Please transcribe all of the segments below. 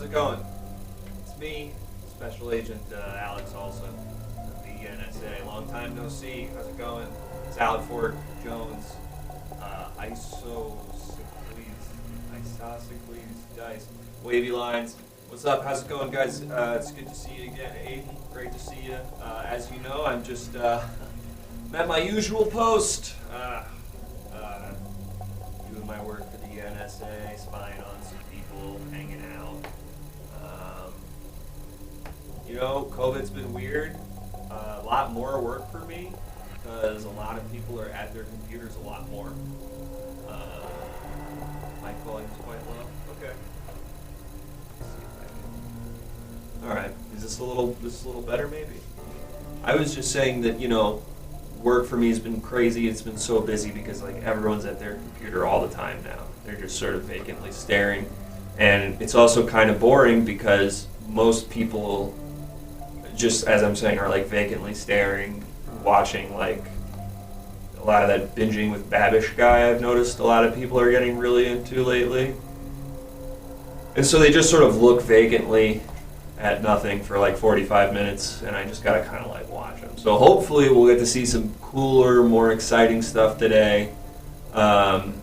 it going? It's me, Special Agent Alex Olson of the ENSA. Long time no see. How's it going? Salad Fork Jones. Isosceles Dice. Wavy Lines. What's up? How's it going, guys? It's good to see you again, Aiden. Great to see you. As you know, I'm just at my usual post. Doing my work for the NSA, spying on some people, hanging out. COVID's been weird. A lot more work for me because a lot of people are at their computers a lot more. My volume's quite low. Okay. All right. Is this a little better maybe? I was just saying that work for me has been crazy. It's been so busy because everyone's at their computer all the time now. They're just sort of vacantly staring, and it's also kind of boring because most people, just as I'm saying, are vacantly staring, watching a lot of that binging with Babish guy. I've noticed a lot of people are getting really into lately, and so they just sort of look vacantly at nothing for 45 minutes, and I just gotta kind of watch them. So hopefully we'll get to see some cooler, more exciting stuff today, and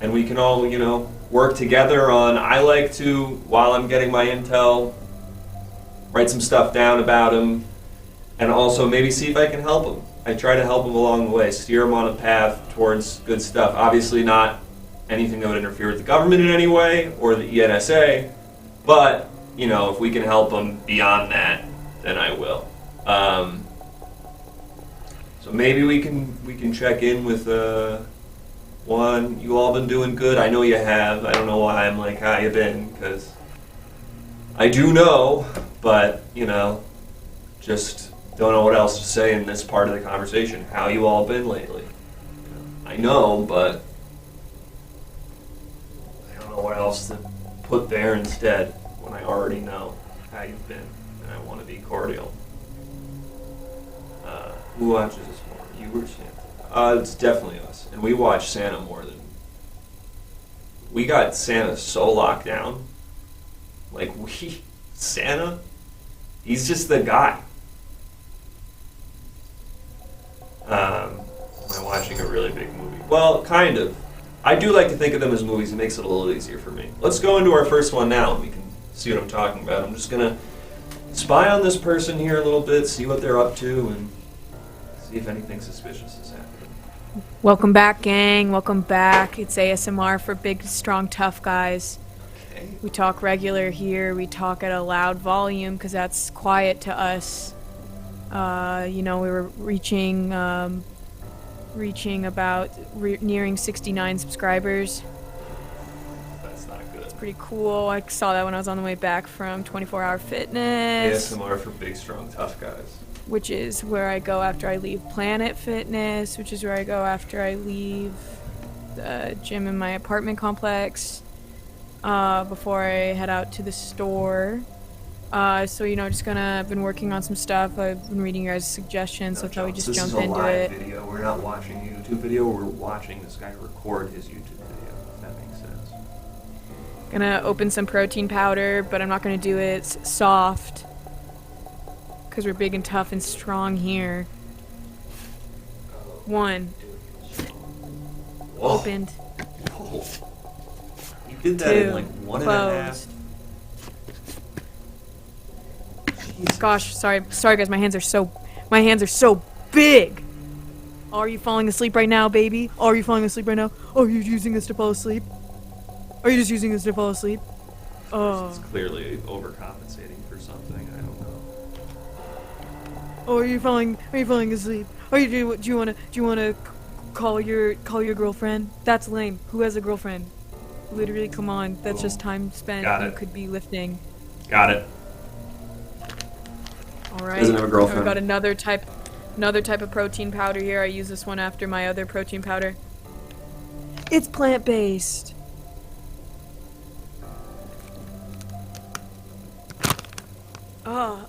we can all work together on. I like to, while I'm getting my intel, write some stuff down about him, and also maybe see if I can help him. I try to help him along the way, steer him on a path towards good stuff. Obviously not anything that would interfere with the government in any way or the ENSA, but if we can help him beyond that, then I will. So maybe we can check in with one. You all been doing good? I know you have. I don't know why I'm how you been, because I do know, but just don't know what else to say in this part of the conversation. How you all been lately? I know, but I don't know what else to put there instead when I already know how you've been, and I want to be cordial. Who watches this more, you or Santa? It's definitely us, and we watch Santa more than... We got Santa so locked down. Santa, he's just the guy. Am I watching a really big movie? Well, kind of. I do like to think of them as movies. It makes it a little easier for me. Let's go into our first one now, and we can see what I'm talking about. I'm just going to spy on this person here a little bit, see what they're up to, and see if anything suspicious is happening. Welcome back, gang. Welcome back. It's ASMR for big, strong, tough guys. Okay. We talk regular here. We talk at a loud volume because that's quiet to us. We were nearing 69 subscribers. That's not good. It's pretty cool. I saw that when I was on the way back from 24 Hour Fitness. ASMR for big, strong, tough guys. Which is where I go after I leave Planet Fitness, which is where I go after I leave the gym in my apartment complex, before I head out to the store. I've been working on some stuff. I've been reading your guys' suggestions, so I thought we'd just jump into it. This is a live video. We're not watching a YouTube video. We're watching this guy record his YouTube video, if that makes sense. Gonna open some protein powder, but I'm not gonna do it soft, because we're big and tough and strong here. One. Whoa. Opened. Whoa. He did that Two. in 1.5. Closed. Gosh, sorry guys, my hands are so big. Are you falling asleep right now, baby? Are you falling asleep right now? Are you using this to fall asleep? Are you just using this to fall asleep? It's clearly overcompensating for something. I don't know. Oh, are you falling asleep? Do you wanna call your girlfriend? That's lame. Who has a girlfriend? Literally, come on. That's just time spent. You could be lifting. Got it. All right. Doesn't have a girlfriend. I've got another type of protein powder here. I use this one after my other protein powder. It's plant-based. Oh.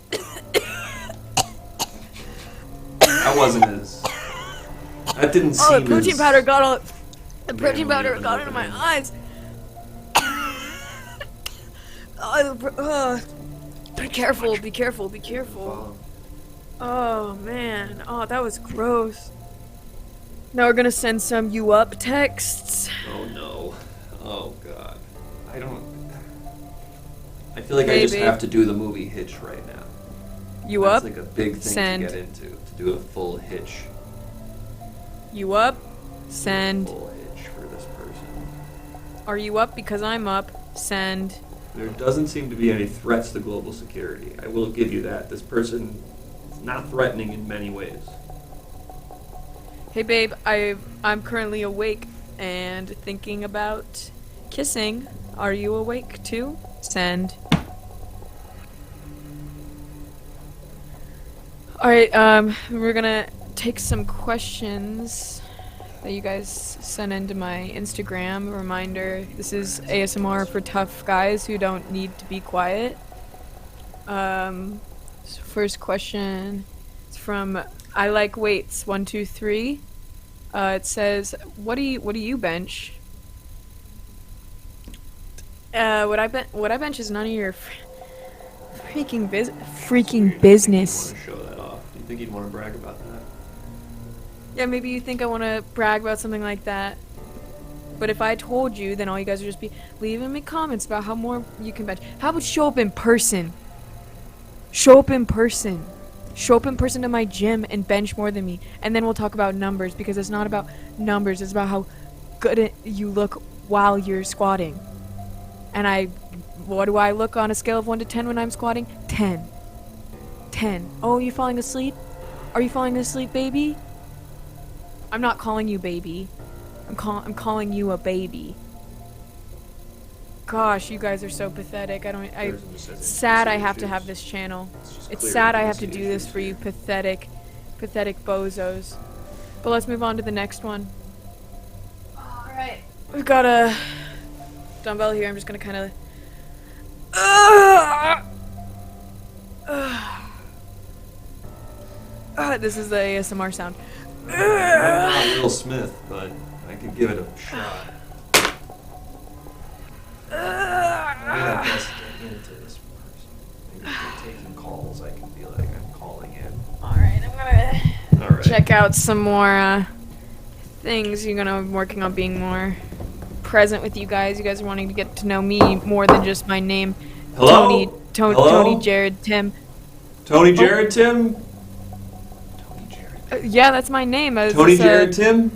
That wasn't as... That didn't seem the protein as... powder got all... The protein powder got into my eyes. Be careful, be careful, be careful. Oh, man. Oh, that was gross. Now we're gonna send some you up texts. Oh, no. Oh, God. I feel like I just have to do the movie Hitch right now. You That's up? like a big thing Send. to get into, to do a full Hitch. You up? Send. Full Hitch for this person. Are you up? Because I'm up. Send. There doesn't seem to be any threats to global security. I will give you that. This person is not threatening in many ways. Hey babe, I'm currently awake and thinking about kissing. Are you awake too? Send. Alright, we're gonna take some questions that you guys sent into my Instagram. Reminder, this is ASMR for tough guys who don't need to be quiet. So first question is from I like weights 123. It says, what do you bench? What I bench is none of your freaking business. You want to show that off? Do you think you'd want to brag about that? Yeah, maybe you think I want to brag about something like that. But if I told you, then all you guys would just be leaving me comments about how more you can bench. How about show up in person? Show up in person. Show up in person to my gym and bench more than me. And then we'll talk about numbers, because it's not about numbers. It's about how good you look while you're squatting. And what do I look on a scale of 1 to 10 when I'm squatting? 10. 10. Oh, you falling asleep? Are you falling asleep, baby? I'm not calling you baby. I'm calling you a baby. Gosh, you guys are so pathetic. It's sad I have to have this channel. It's sad I have to do this for you pathetic bozos. But let's move on to the next one. Alright. We've got a dumbbell here. I'm just gonna kind of... this is the ASMR sound. I'm not Will Smith, but I could give it a shot. I guess get into this person. Maybe if you're taking calls, I can be like, I'm calling in. Alright, I'm gonna check out some more things. I'm working on being more present with you guys. You guys are wanting to get to know me more than just my name. Hello? Hello? Tony, Jared, Tim. Tony, Jared, Tim? Yeah, that's my name. Tony, Jared, Tim?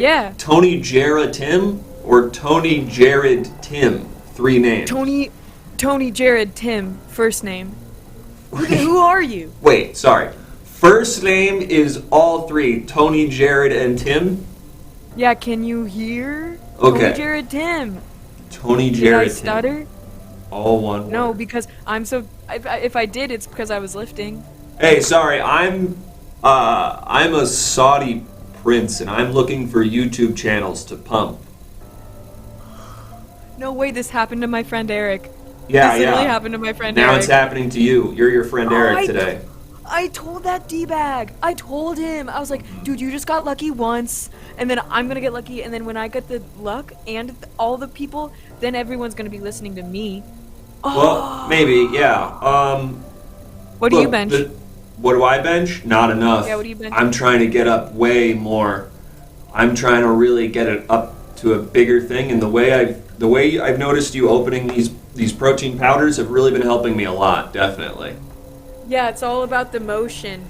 Yeah. Tony, Jared, Tim? Or Tony, Jared, Tim? 3 names. Tony, Jared, Tim. First name. Who are you? Wait, sorry. First name is all 3. Tony, Jared, and Tim? Yeah, can you hear? Okay. Tony, Jared, Tim. Tony, Did Jared, I stutter? Tim. All one word. No, because I'm so... If I did, it's because I was lifting. Hey, sorry, I'm a Saudi prince, and I'm looking for YouTube channels to pump. No way, this happened to my friend Eric. Yeah, this literally happened to my friend Now Eric. it's happening to you. You're your friend Eric today. I told that D-bag. I told him. I was like, dude, you just got lucky once, and then I'm gonna get lucky, and then when I get the luck and all the people, then everyone's gonna be listening to me. Well, maybe, yeah. What do you bench? What do I bench? Not enough. Yeah, what do you bench? I'm trying to get up way more. I'm trying to really get it up to a bigger thing, and the way I've noticed you opening these protein powders have really been helping me a lot, definitely. Yeah, it's all about the motion.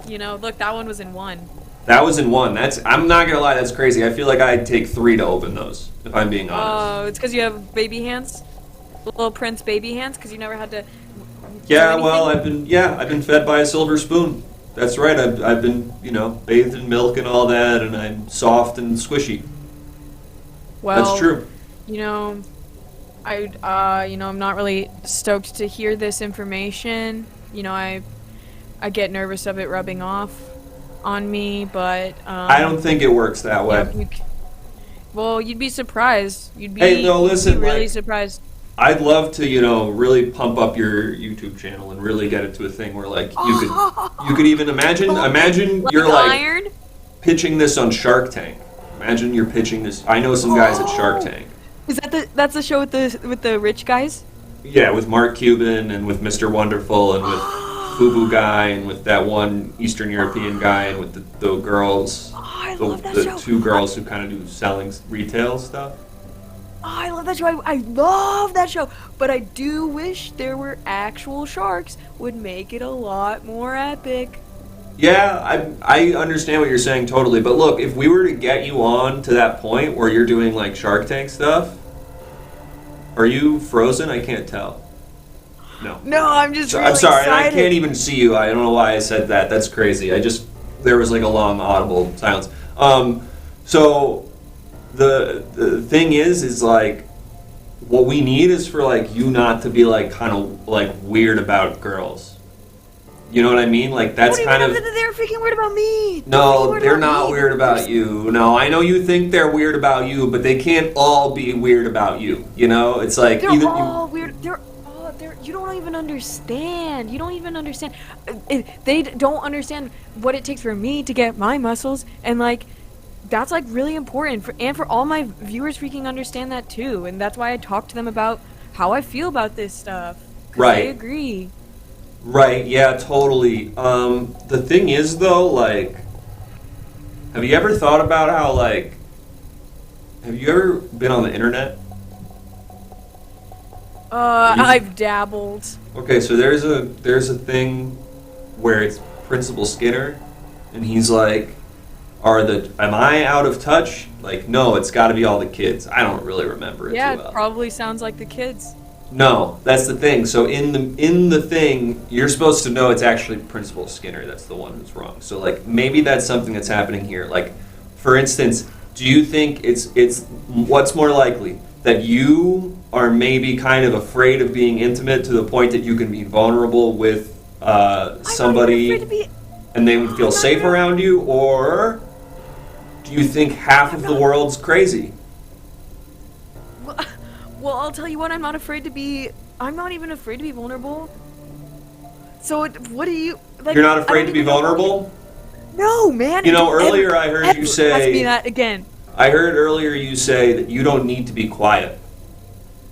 Look, that one was in 1. That was in 1. I'm not gonna lie, that's crazy. I feel like I'd take 3 to open those, if I'm being honest. Oh, it's because you have baby hands? Little Prince baby hands? Because you never had to... Yeah, well, I've been fed by a silver spoon. That's right. I've been, bathed in milk and all that, and I'm soft and squishy. Well, that's true. I'm not really stoked to hear this information. I get nervous of it rubbing off on me, but I don't think it works that way. Well, you'd be surprised. You'd be really surprised. I'd love to, really pump up your YouTube channel and really get it to a thing where, you could even imagine you're iron? pitching this on Shark Tank. Imagine you're pitching this. I know some guys at Shark Tank. Is that's the show with the rich guys? Yeah, with Mark Cuban and with Mr. Wonderful and with Fubu guy and with that one Eastern European guy and with the girls, Oh, I love that show. the two girls who kind of do selling retail stuff. Oh, I love that show. I love that show. But I do wish there were actual sharks. Would make it a lot more epic. Yeah, I understand what you're saying totally. But look, if we were to get you on to that point where you're doing like Shark Tank stuff, are you frozen? I can't tell. No. No, I'm just really I'm sorry, and I excited. can't even see you. I don't know why I said that. That's crazy. There was like a long audible silence. So the thing is like what we need is for like you not to be like kind of like weird about girls. You know what I mean? Like that's kind of. They're freaking weird about me. No, they're not weird about you. No, I know you think they're weird about you, but they can't all be weird about you. You know, it's like They're either all weird. You don't even understand. You don't even understand. They don't understand what it takes for me to get my muscles, and like, that's like really important for all my viewers freaking understand that too, and that's why I talk to them about how I feel about this stuff. 'Cause Right. I agree. Right, yeah, totally. The thing is, though, like, have you ever thought about how, like, have you ever been on the internet? I've dabbled. Okay, so there's a thing where it's Principal Skinner, and he's like, am I out of touch? Like, no, it's got to be all the kids. I don't really remember it Yeah, too well. it probably sounds like the kids. No, that's the thing. So in the thing, you're supposed to know it's actually Principal Skinner that's the one who's wrong. So like maybe that's something that's happening here. Like, for instance, do you think it's what's more likely that you are maybe kind of afraid of being intimate to the point that you can be vulnerable with somebody and they would feel safe around you, or do you think half of the world's crazy? Well, I'll tell you what, I'm not even afraid to be vulnerable. So what do you like? You're not afraid to be vulnerable? No, man. You know, earlier I heard you say. Ask me that again. I heard earlier you say that you don't need to be quiet.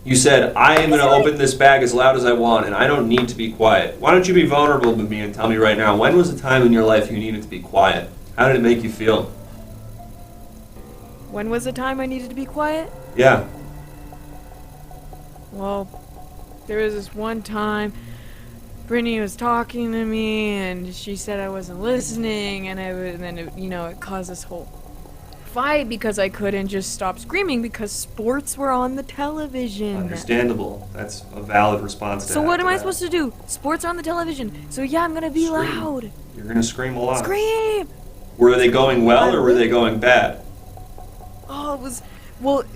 You said, I am going to open this bag as loud as I want, and I don't need to be quiet. Why don't you be vulnerable with me and tell me right now, when was the time in your life you needed to be quiet? How did it make you feel? When was the time I needed to be quiet? Yeah. Well, there was this one time Brittany was talking to me, and she said I wasn't listening, and then it caused this whole fight because I couldn't just stop screaming because sports were on the television. Understandable. That's a valid response to So what am I that. supposed to do? Sports are on the television. So yeah, I'm gonna be Scream. loud. You're going to scream a lot. Scream! Were they going well or were they going bad? Oh,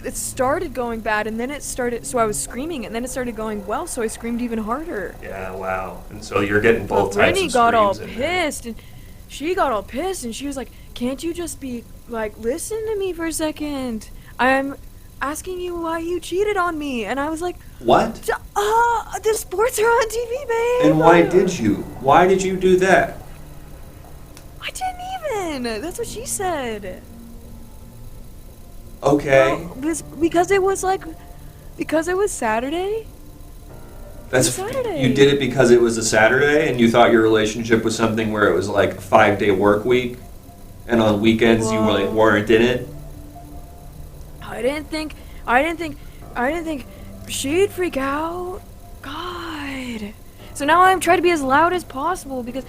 it started going bad, and then so I was screaming, and then it started going well, so I screamed even harder. Yeah, wow. And so you're getting both Well, types Brittany of got all screams in there. pissed, and she got all pissed, and she was like, can't you just be, like, listen to me for a second? I'm asking you why you cheated on me. And I was like, What? the sports are on TV, babe. And why did you? Why did you do that? I didn't even. That's what she said. Okay. Well, because it was Saturday. That's Saturday. You did it because it was a Saturday, and you thought your relationship was something where it was like a 5-day work week, and on weekends you like weren't in it. I didn't think she'd freak out. God. So now I'm trying to be as loud as possible because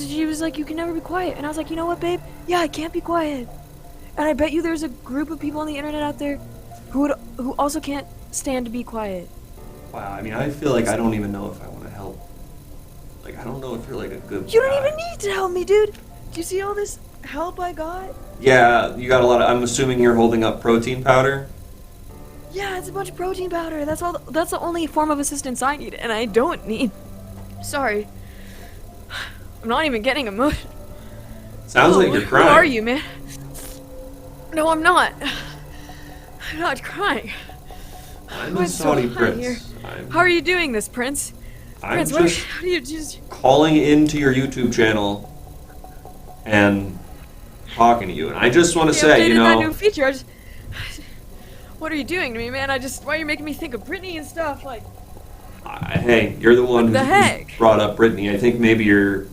she was like, you can never be quiet, and I was like, you know what, babe? Yeah, I can't be quiet. And I bet you there's a group of people on the internet out there who also can't stand to be quiet. Wow, I mean, I feel like I don't even know if I want to help. Like, I don't know if you're like a good You guy. don't even need to help me, dude. Do you see all this help I got? Yeah, you got a lot of. I'm assuming you're holding up protein powder. Yeah, it's a bunch of protein powder. That's all. That's the only form of assistance I need, and I don't need. Sorry, I'm not even getting emotional. Sounds like you're crying. Who are you, man? No, I'm not. I'm not crying. I'm I'm a so Saudi hot prince. here. I'm, How are you doing this, Prince? I'm Prince, just how do you just? calling into your YouTube channel and talking to you. And I just want to say, Updated you that know, new feature. What are you doing to me, man? Why are you making me think of Brittany and stuff? Like, Hey, you're the one What the who's heck? brought up Brittany. I think maybe you're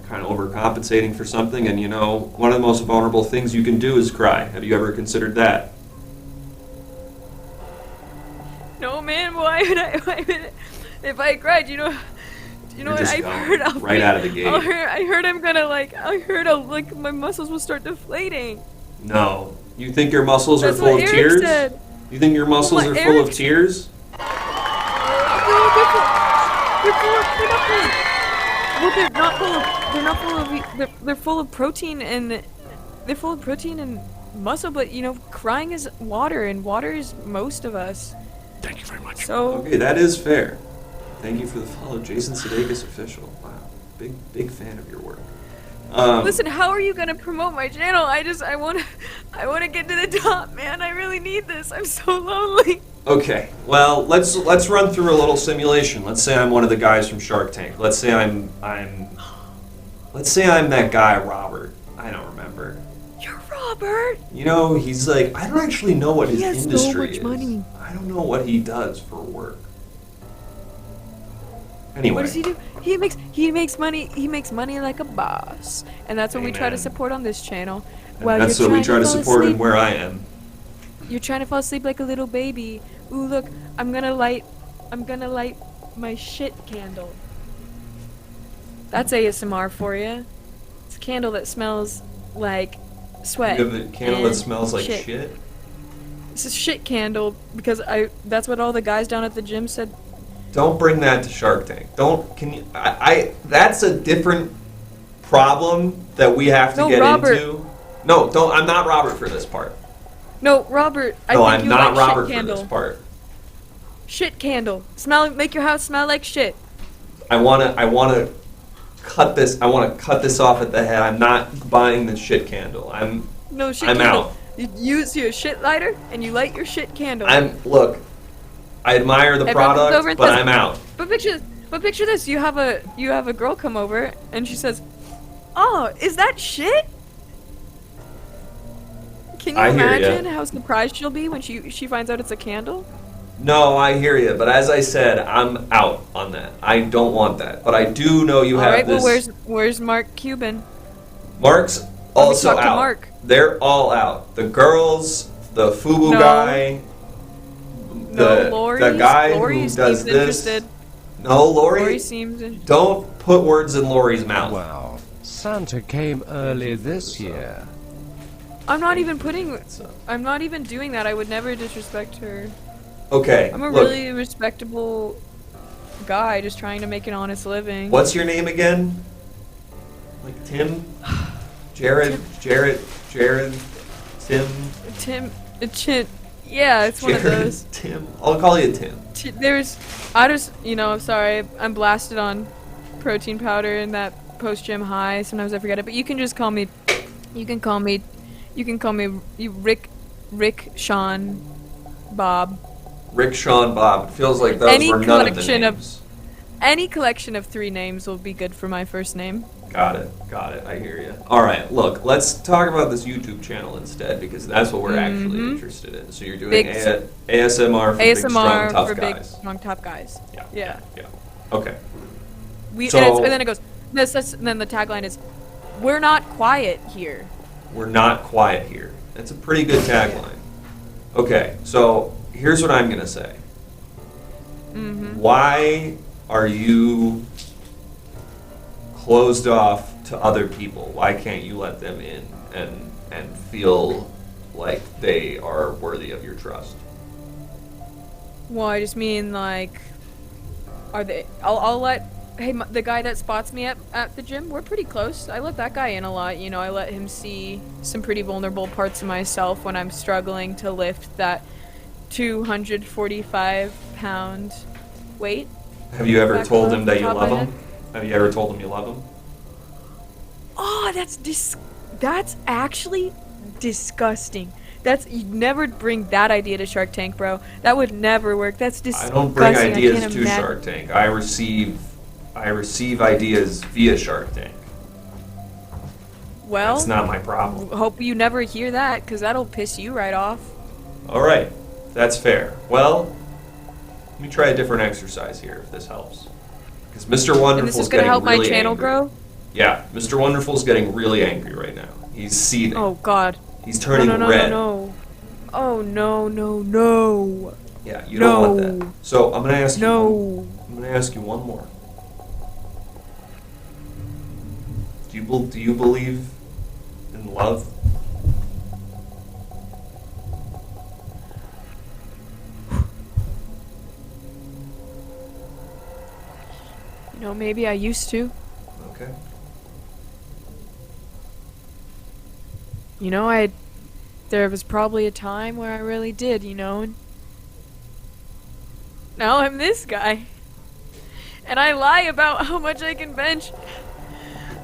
kind of overcompensating for something, and one of the most vulnerable things you can do is cry. Have you ever considered that? no, man. Why would I? If I cried, you know You're what? just I've going heard right out of the gate. I heard I'm gonna my muscles will start deflating. No. You think your muscles That's are full what of Eric tears? said. You think your muscles Well, are full Eric of tears? They're full of protein and muscle, but crying is water, and water is most of us. Thank you very much. So Okay, that is fair. Thank you for the follow, Jason Sudeikis official. Wow, big fan of your work. listen, how are you gonna promote my channel? I wanna get to the top, man. I really need this. I'm so lonely. Okay, well, let's run through a little simulation. Let's say I'm one of the guys from Shark Tank. Let's say I'm that guy Robert. I don't remember. You're Robert. He's like, I don't actually know what his He has so industry much is. money. I don't know what he does for work. Anyway. What does he do? He makes money. He makes money like a boss, and that's what we try to Amen. support on this channel. And While that's you're what we try to fall support in asleep- where I am. You're trying to fall asleep like a little baby. Ooh, look, I'm gonna light my shit candle. That's ASMR for you. It's a candle that smells like sweat. You have a candle that and smells like shit? It's a shit candle because that's what all the guys down at the gym said. Don't bring that to Shark Tank. That's a different problem that we have to No, get Robert. into. No, don't. I'm not Robert for this part. No, Robert. I No, think I'm you not like Robert shit for candle. this part. Shit candle. Make your house smell like shit. I wanna cut this. I wanna cut this off at the head. I'm not buying the shit candle. No shit I'm candle. out. You use your shit lighter and you light your shit candle. Look. I admire the Everyone comes over product, and but says- I'm out. But picture this. You have a girl come over and she says, "Oh, is that shit?" Can you I hear ya. imagine how surprised she'll be when she finds out it's a candle? No, I hear you, but as I said, I'm out on that. I don't want that, but I do know you All have right. this. Well, where's Mark Cuban? Mark's also talk to out. Mark. They're all out. The girls, the FUBU No. guy, No, Lori. the guy Lori who seems does this. interested. No, Lori. Lori seems. Don't put words in Lori's mouth. Well, Santa came early this year. I'm not even doing that. I would never disrespect her. Okay. I'm a look, really respectable guy just trying to make an honest living. What's your name again? Like Tim? Jared? Tim? Yeah, it's one of Jared? those. Tim? I'll call you Tim. I'm sorry, I'm blasted on protein powder and that post-gym high. Sometimes I forget it, but you can call me Rick, Sean, Bob. Rick, Sean, Bob. It feels like those Any were none of the collection of- names. Any collection of 3 names will be good for my first name. Got it. I hear you. All right, look, let's talk about this YouTube channel instead because that's what we're actually interested in. So you're doing Big- ASMR for big, strong, ASMR tough for big, guys. strong, tough guys. Yeah. Okay. And then it goes. And then the tagline is, "We're not quiet here." We're not quiet here. That's a pretty good tagline. Okay, so here's what I'm gonna say. Why are you closed off to other people? Why can't you let them in and feel like they are worthy of your trust? Well, I just mean like, are they? I'll let. Hey, the guy that spots me at the gym, we're pretty close. I let that guy in a lot. I let him see some pretty vulnerable parts of myself when I'm struggling to lift that 245-pound weight. Have you ever Back told off him the that you top of love my him? head. Have you ever told him you love him? Oh, that's actually disgusting. You'd never bring that idea to Shark Tank, bro. That would never work. That's I disgusting. don't bring ideas can't to imagine. Shark Tank. I receive ideas via Shark Tank. Well, That's not my problem. hope you never hear that, because that'll piss you right off. All right, that's fair. Well, let me try a different exercise here, if this helps. Because Mr. Wonderful's And this is gonna getting help my really channel angry. grow? Yeah, Mr. Wonderful's getting really angry right now. He's seething. Oh, God. He's turning no, red. No. Oh, no. Yeah, you don't want that. So I'm gonna ask you. No. I'm gonna ask you one more. Do you believe in love? You know, maybe I used to. Okay. You know, there was probably a time where I really did, you know, and now I'm this guy. And I lie about how much I can bench.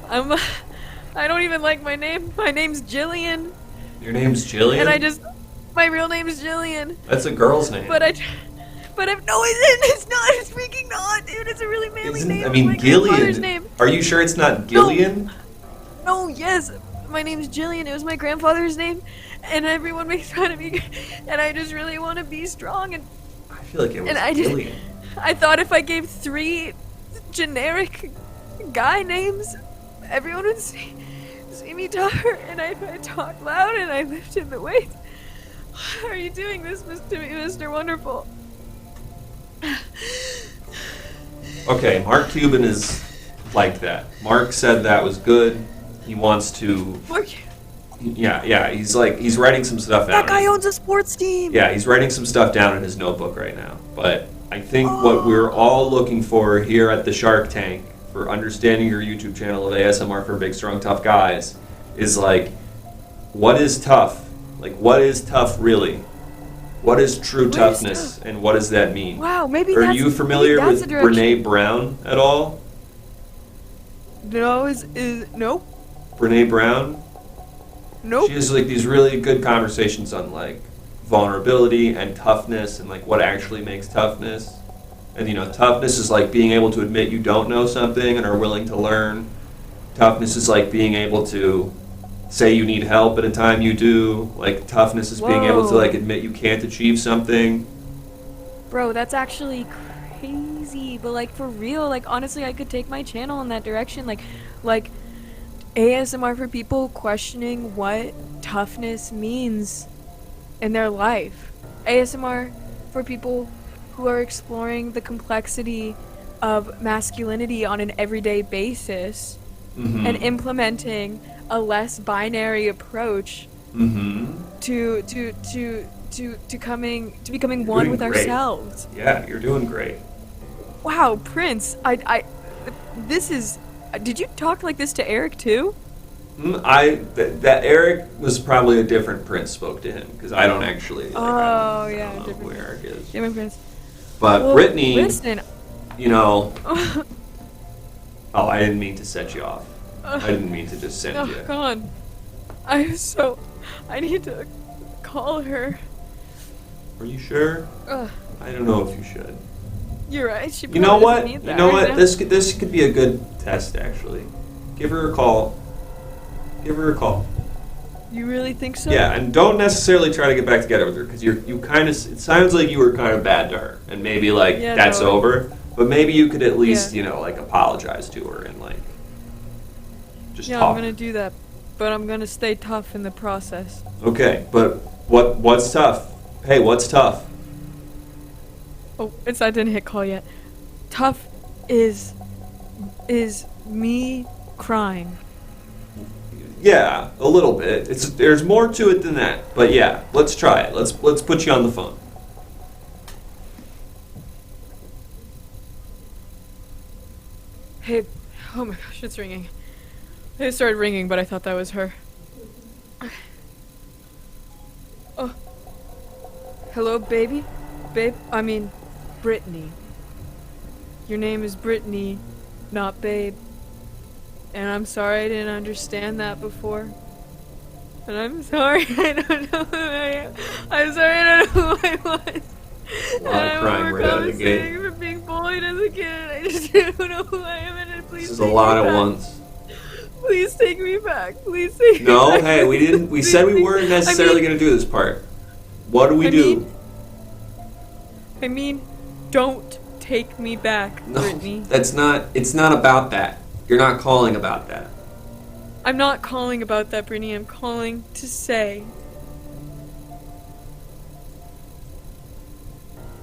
I don't even like my name. My name's Jillian. Your name's Jillian? And my real name's Jillian. That's a girl's name. But no, it's not. It's freaking not, dude. It's a really manly name. I mean, It's my grandfather's Gillian. name. Are you sure it's not Gillian? No, yes. My name's Jillian. It was my grandfather's name. And everyone makes fun of me. And I just really want to be strong. And I feel like it was and Gillian. I thought if I gave 3 generic guy names, everyone would see me tougher. And I talk loud and I lifted the weights. Why are you doing this, Mr. Wonderful? Okay, Mark Cuban is like that. Mark said that was good. He wants to. Mark. Yeah. He's writing some stuff down. That guy owns a sports team. Yeah, he's writing some stuff down in his notebook right now. But I think what we're all looking for here at the Shark Tank for understanding your YouTube channel of ASMR for Big Strong Tough Guys is like, what is tough? Like, what is tough really? What is true toughness, and what does that mean? Wow, maybe Are that's you familiar with the direction. Brene Brown at all? No, nope. Brene Brown? Nope. She has like these really good conversations on like vulnerability and toughness and like what actually makes toughness. And you know, toughness is like being able to admit you don't know something and are willing to learn. Toughness is like being able to say you need help at a time you do. Like toughness is being able to like admit you can't achieve something. Bro, that's actually crazy. But like for real, like honestly, I could take my channel in that direction. Like ASMR for people questioning what toughness means in their life. ASMR for people who are exploring the complexity of masculinity on an everyday basis and implementing a less binary approach to becoming one with ourselves. Yeah, you're doing great. Wow, Prince, this is. Did you talk like this to Eric too? That Eric was probably a different Prince spoke to him because I don't actually. Like, I don't know who Eric is. Different Prince. But Well, Brittany, listen. you know. Oh, I didn't mean to set you off. I didn't mean to just send you. Oh, God. I need to call her. Are you sure? I don't know if you should. You're right. She You know probably what? doesn't need You that know right what? now. This could be a good test, actually. Give her a call. Give her a call. You really think so? Yeah, and don't necessarily try to get back together with her because you kind of. It sounds like you were kind of bad to her, and maybe like Yeah, that's no. over. But maybe you could at least Yeah. like apologize to her and like just Yeah, talk. I'm gonna do that, but I'm gonna stay tough in the process. Okay, but what's tough? Hey, what's tough? Oh, I didn't hit call yet. Tough is me crying. Yeah, a little bit. There's more to it than that. But yeah, let's try it. Let's put you on the phone. Hey, oh my gosh, it's ringing. It started ringing, but I thought that was her. Oh. Hello, baby? Brittany. Your name is Brittany, not Babe. And I'm sorry I didn't understand that before. And I'm sorry I don't know who I am. I'm sorry I don't know who I was. A lot of crying right out of the gate. For being bullied as a kid, and I just don't know who I am, and please This is a take lot me at back. once. Please take me back. Please take me No, back. hey, we didn't. We said we weren't necessarily going to do this part. What do we do? I mean, don't take me back, No, Brittany. it's not about that. You're not calling about that. I'm not calling about that, Brittany. I'm calling to say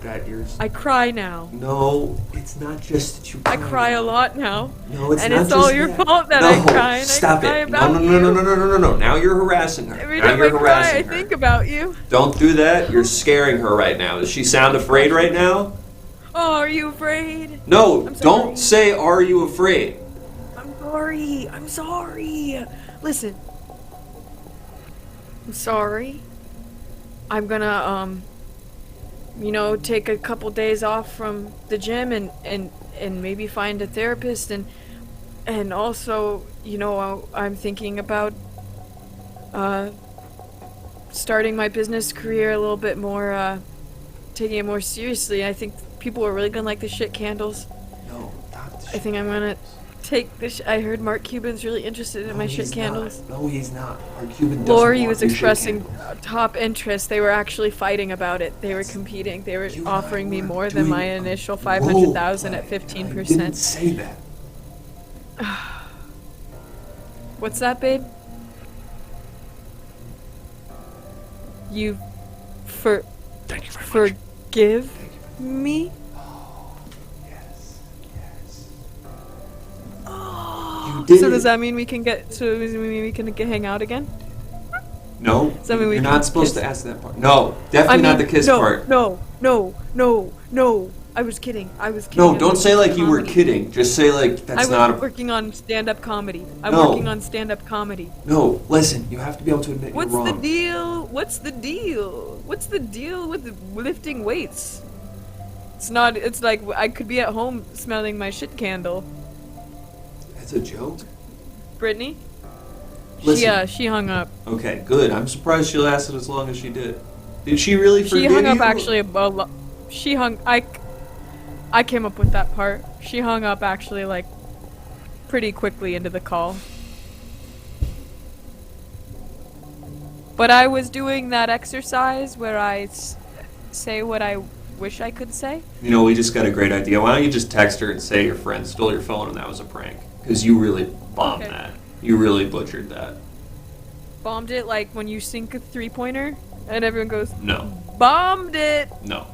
That you're... I cry now. No, it's not just that you cry. I cry a lot now. No, it's and not it's just all your that. fault that No, I cry and stop I cry it. about No. you. Now you're harassing her. Every Now time you're I cry, I harassing her. think about you. Don't do that. You're scaring her right now. Does she sound afraid right now? Oh, are you afraid? No, I'm sorry. don't say, "Are you afraid?" I'm sorry. I'm sorry. Listen. I'm sorry. I'm gonna, take a couple days off from the gym and maybe find a therapist and also, I'm thinking about, starting my business career a little bit more, taking it more seriously. I think people are really gonna like the shit candles. No, not the shit. I think I'm gonna take this. I heard Mark Cuban's really interested in my shit candles. No, he's not. Our Cuban doesn't Lori want was your shit expressing candles. top interest. They were actually fighting about it. They were competing. They were You and offering I me were more than my doing a initial role 500,000 at play. 15%. I didn't say that. What's that, babe? You Thank you very much. forgive me? Yes. Oh. You did So it. does that mean we can get? So does that mean we can hang out again? No, Does that mean we you're can not supposed kiss? to ask that part. No, definitely not the kiss no, part. No. I was kidding. No, I'm don't say working like you were comedy. kidding. Just say like that's not I'm working on stand-up comedy. I'm No. working on stand-up comedy. No, listen, you have to be able to admit What's you're the wrong. deal? What's the deal? What's the deal with lifting weights? It's not. It's like I could be at home smelling my shit candle. It's a joke? Brittany. Listen. She hung up. Okay, good. I'm surprised she lasted as long as she did. Did she really She forgive hung up you? actually. She hung. I came up with that part. She hung up actually like pretty quickly into the call. But I was doing that exercise where I say what I wish I could say. You know, we just got a great idea. Why don't you just text her and say your friend stole your phone and that was a prank? Because you really bombed Okay. that. You really butchered that. Bombed it like when you sink a three-pointer and everyone goes, No. bombed it! No.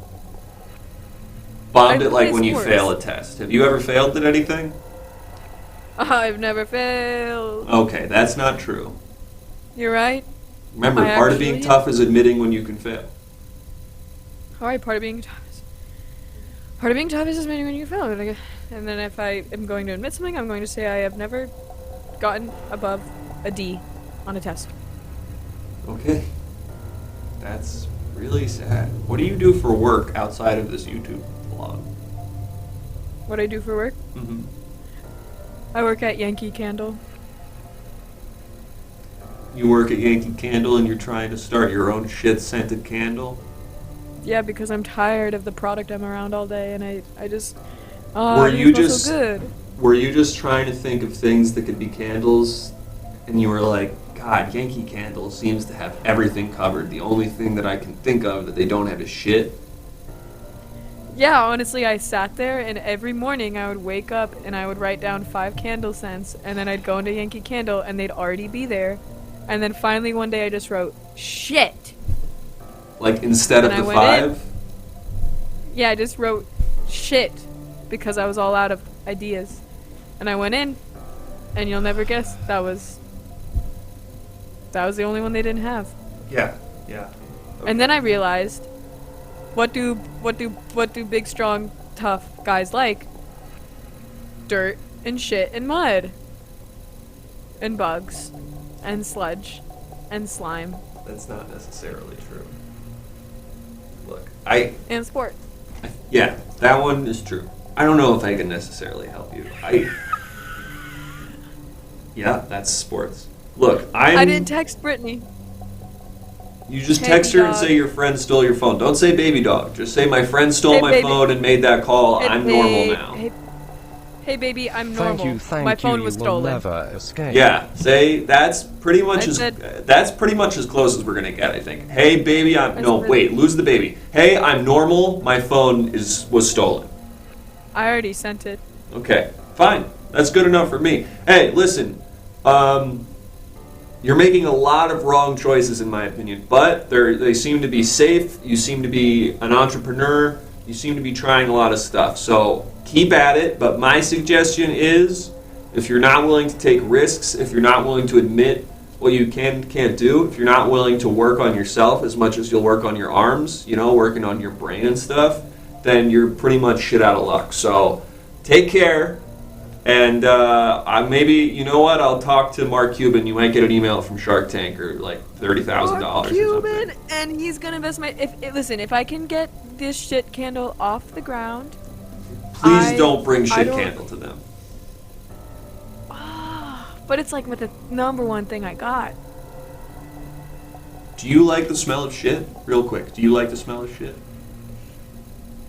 Bombed I it like play when you sports. fail a test. Have you ever failed at anything? I've never failed. Okay, that's not true. You're right. Remember, I part of being actually- tough is admitting when you can fail. Alright, part of being tough is admitting when you fail. And then if I am going to admit something, I'm going to say I have never gotten above a D on a test. Okay. That's really sad. What do you do for work outside of this YouTube vlog? What I do for work? Mm-hmm. I work at Yankee Candle. You work at Yankee Candle and you're trying to start your own shit-scented candle? Yeah, because I'm tired of the product I'm around all day, and I just Were it you smells just- so good. Were you just trying to think of things that could be candles, and you were like, God, Yankee Candle seems to have everything covered. The only thing that I can think of that they don't have is shit? Yeah, honestly, I sat there, and every morning I would wake up and I would write down 5 candle scents, and then I'd go into Yankee Candle, and they'd already be there. And then finally one day I just wrote, shit! Like, instead of And I the went in. 5? Yeah, I just wrote shit because I was all out of ideas. And I went in, and you'll never guess, that was the only one they didn't have. Yeah. And then I realized, what do big, strong, tough guys like? Dirt and shit and mud. And bugs. And sludge. And slime. That's not necessarily true. Look, And sport. yeah, that one is true. I don't know if I can necessarily help you. Yeah, that's sports. Look, I didn't text Brittany. You just Hey, text her and dog. say your friend stole your phone. Don't say baby dog. Just say my friend stole Hey, my baby. phone and made that call. I'm normal now. Hey baby, I'm normal. Thank My you, phone you was will stolen. never escape. Yeah, say that's pretty much I that's pretty much as close as we're gonna get, I think. Hey baby, said- lose the baby. Hey, I'm normal. My phone was stolen. I already sent it. Okay, fine. That's good enough for me. Hey, listen, you're making a lot of wrong choices in my opinion, but they seem to be safe. You seem to be an entrepreneur. You seem to be trying a lot of stuff. So keep at it, but my suggestion is if you're not willing to take risks, if you're not willing to admit what you can't do, if you're not willing to work on yourself as much as you'll work on your arms, working on your brain and stuff, then you're pretty much shit out of luck. So take care. And I'll talk to Mark Cuban. You might get an email from Shark Tank or like $30,000 or Cuban, something. and he's gonna invest my. If I can get this shit candle off the ground, Please don't bring shit candle to them. But it's like with the number one thing I got. Do you like the smell of shit? Real quick, do you like the smell of shit?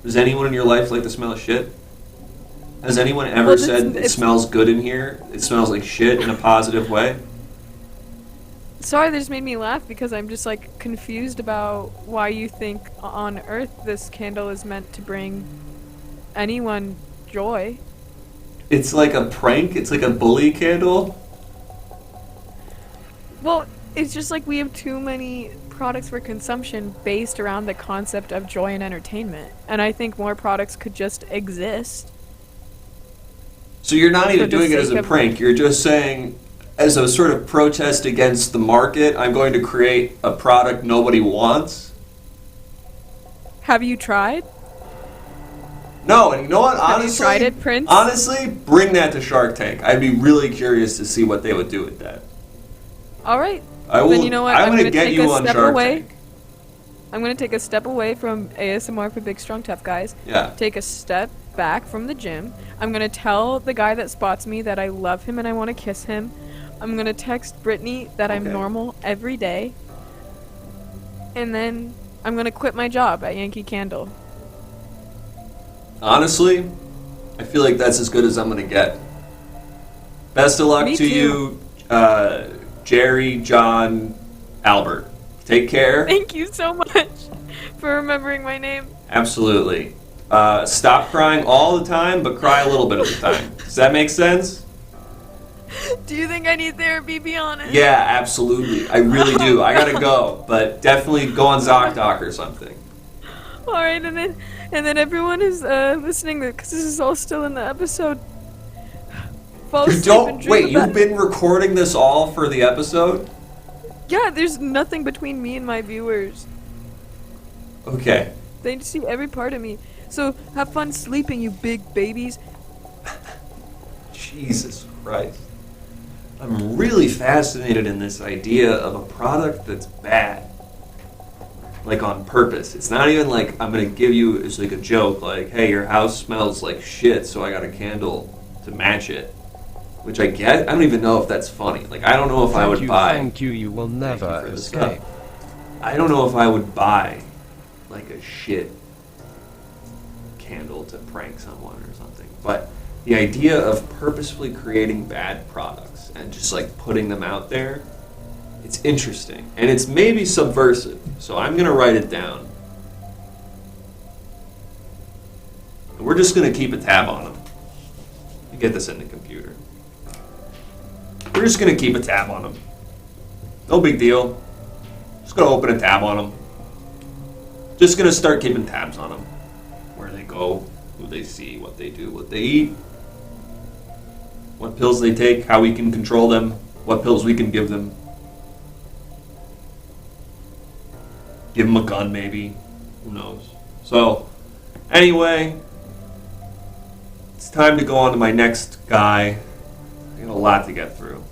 Does anyone in your life like the smell of shit? Has anyone ever said it smells good in here? It smells like shit in a positive way? Sorry, that just made me laugh because I'm just like confused about why you think on Earth this candle is meant to bring anyone joy. It's like a prank? It's like a bully candle? Well, it's just like we have too many products for consumption based around the concept of joy and entertainment. And I think more products could just exist. So you're not even For the doing it as sake a of- prank. You're just saying, as a sort of protest against the market, I'm going to create a product nobody wants? Have you tried? No, and you know what? Have Honestly, you tried it, Prince? honestly, bring that to Shark Tank. I'd be really curious to see what they would do with that. All right. I will. Then you know what? I'm going to gonna get take you a on step Shark away. Tank. I'm going to take a step away from ASMR for big, strong, tough guys. Yeah. Take a step back from the gym. I'm going to tell the guy that spots me that I love him and I want to kiss him. I'm going to text Brittany that I'm Okay. normal every day. And then I'm going to quit my job at Yankee Candle. Honestly, I feel like that's as good as I'm going to get. Best of luck Me to too. you, Jerry, John, Albert. Take care. Thank you so much for remembering my name. Absolutely. Stop crying all the time, but cry a little bit at a time. Does that make sense? Do you think I need therapy? Be honest. Yeah, absolutely. I really do. I gotta go, but definitely go on ZocDoc or something. All right, and then everyone is listening because this is all still in the episode. Fall You asleep and don't dream wait. about You've been recording this all for the episode? Yeah, there's nothing between me and my viewers. Okay. They see every part of me. So have fun sleeping, you big babies. Jesus Christ. I'm really fascinated in this idea of a product that's bad. Like on purpose. It's not even like I'm gonna give you it's like a joke, like, hey, your house smells like shit, so I got a candle to match it. Which I get. I don't even know if that's funny. Like, I don't know if I would buy. Thank you, you will never for the escape. stuff. I don't know if I would buy like a shit candle to prank someone or something. But the idea of purposefully creating bad products and just like putting them out there, it's interesting. And it's maybe subversive. So I'm going to write it down. And we're just going to keep a tab on them. You get this in the computer. We're just going to keep a tab on them. No big deal. Just going to open a tab on them. Just going to start keeping tabs on them. Where they go, who they see, what they do, what they eat, what pills they take, how we can control them, what pills we can give them. Give them a gun, maybe. Who knows? So, anyway, it's time to go on to my next guy. I got a lot to get through.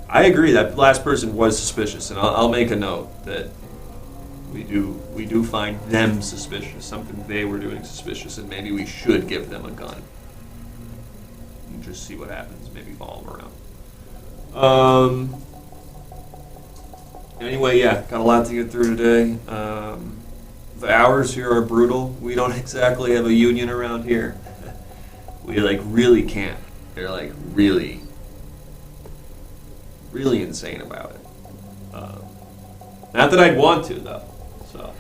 I agree. That last person was suspicious, and I'll make a note that we do find them suspicious. Something they were doing suspicious, and maybe we should give them a gun and just see what happens. Maybe follow them around. Anyway, yeah, got a lot to get through today. The hours here are brutal. We don't exactly have a union around here. We like really can't. They're like really, really insane about it. Not that I'd want to though. So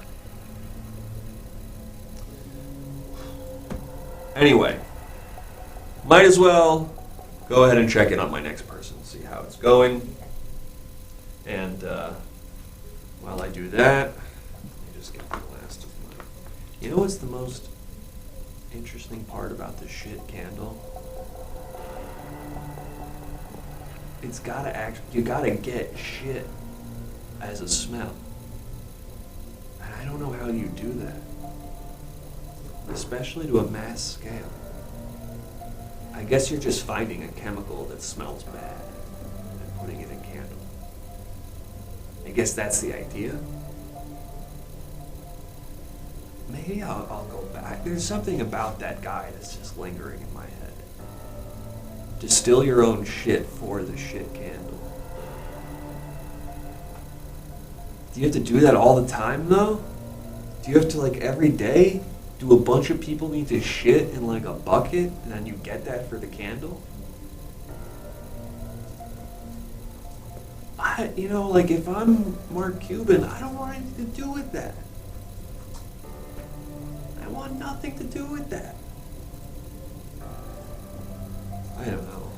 anyway, might as well go ahead and check in on my next person, see how it's going. And while I do that, let me just get the last of my. You know what's the most interesting part about this shit candle? It's gotta you gotta get shit as a smell. And I don't know how you do that. Especially to a mass scale. I guess you're just finding a chemical that smells bad and putting it in candle. I guess that's the idea. Maybe I'll go back. There's something about that guy that's just lingering in my head. Distill your own shit for the shit candle. Do you have to do that all the time though? Do you have to like every day? Do a bunch of people need to shit in like a bucket and then you get that for the candle? Like if I'm Mark Cuban, I don't want anything to do with that. I want nothing to do with that. I don't know.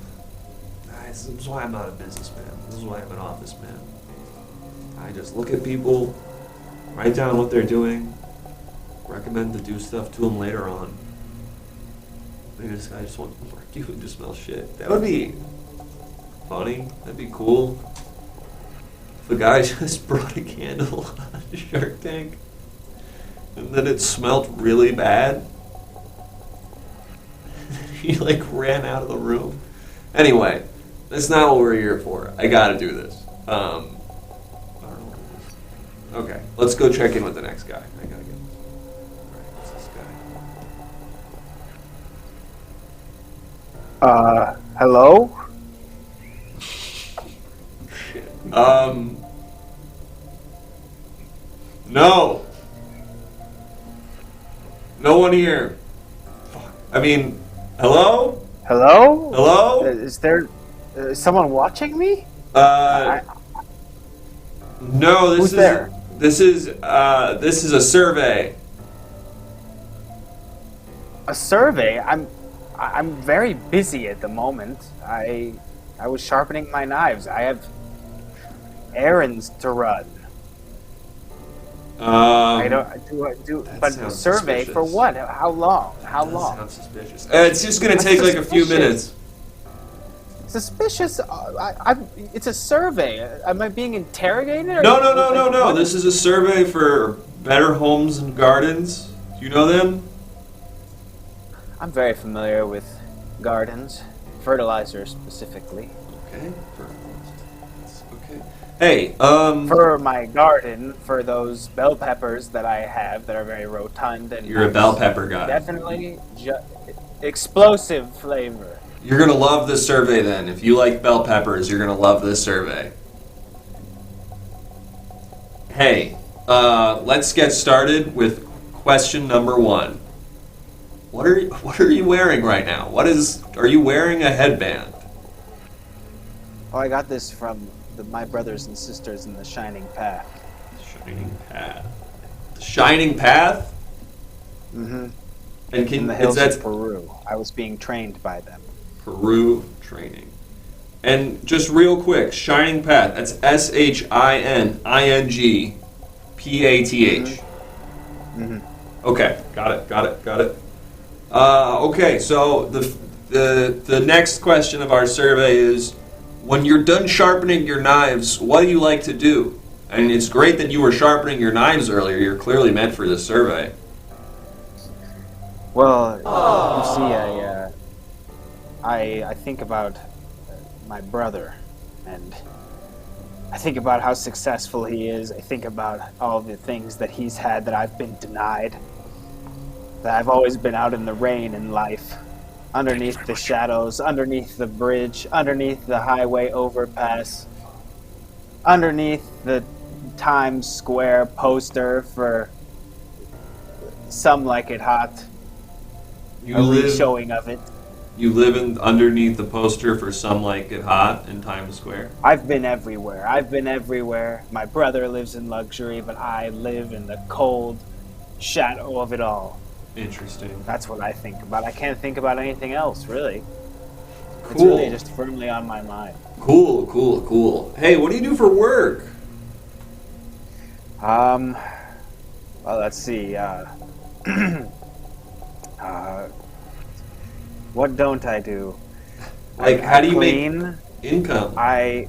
This is why I'm not a businessman. This is why I'm an office man. I just look at people, write down what they're doing, recommend to do stuff to them later on. I just want Mark Cuban to smell shit. That would be funny. That'd be cool. If a guy just brought a candle on Shark Tank and then it smelled really bad. He like ran out of the room. Anyway, that's not what we're here for. I gotta do this. I don't know. Okay, let's go check in with the next guy. I gotta get. Alright, what's this guy? Hello? Shit. No. No one here. Fuck. I mean, hello? Hello? Hello? Is there someone watching me? No, Who's there? This is a survey. A survey? I'm very busy at the moment. I was sharpening my knives. I have errands to run. I don't do. But survey suspicious. for what? How long? How That long? sounds suspicious. It's just gonna take like a few minutes. Suspicious? It's a survey. Am I being interrogated? Or No. This is a survey for Better Homes and Gardens. Do you know them? I'm very familiar with gardens, fertilizer specifically. Okay. Okay. Hey, For my garden, for those bell peppers that I have that are very rotund and you're a bell pepper guy. definitely explosive flavor. You're gonna love this survey then. If you like bell peppers, you're gonna love this survey. Hey, let's get started with question number 1. What are you wearing right now? Are you wearing a headband? Oh, I got this from my brothers and sisters in the Shining Path. Shining Path. The Shining Path? Mm-hmm. And In the hills of Peru. I was being trained by them. Peru training. And just real quick, Shining Path. That's SHININGPATH. Mm-hmm. Okay, got it. Okay, so the next question of our survey is, when you're done sharpening your knives, what do you like to do? And it's great that you were sharpening your knives earlier. You're clearly meant for this survey. Well, you see, I think about my brother, and I think about how successful he is. I think about all the things that he's had that I've been denied. That I've always been out in the rain in life, underneath the shadows, underneath the bridge, underneath the highway overpass, underneath the Times Square poster for Some like it hot. You A live showing of it. you live underneath the poster for Some Like It Hot in Times Square. I've been everywhere. My brother lives in luxury, but I live in the cold shadow of it all. Interesting. That's what I think about. I can't think about anything else, really. It's Cool. really just firmly on my mind. Cool. Hey, what do you do for work? Well, let's see. What don't I do? Like, how do you clean. make income? Well,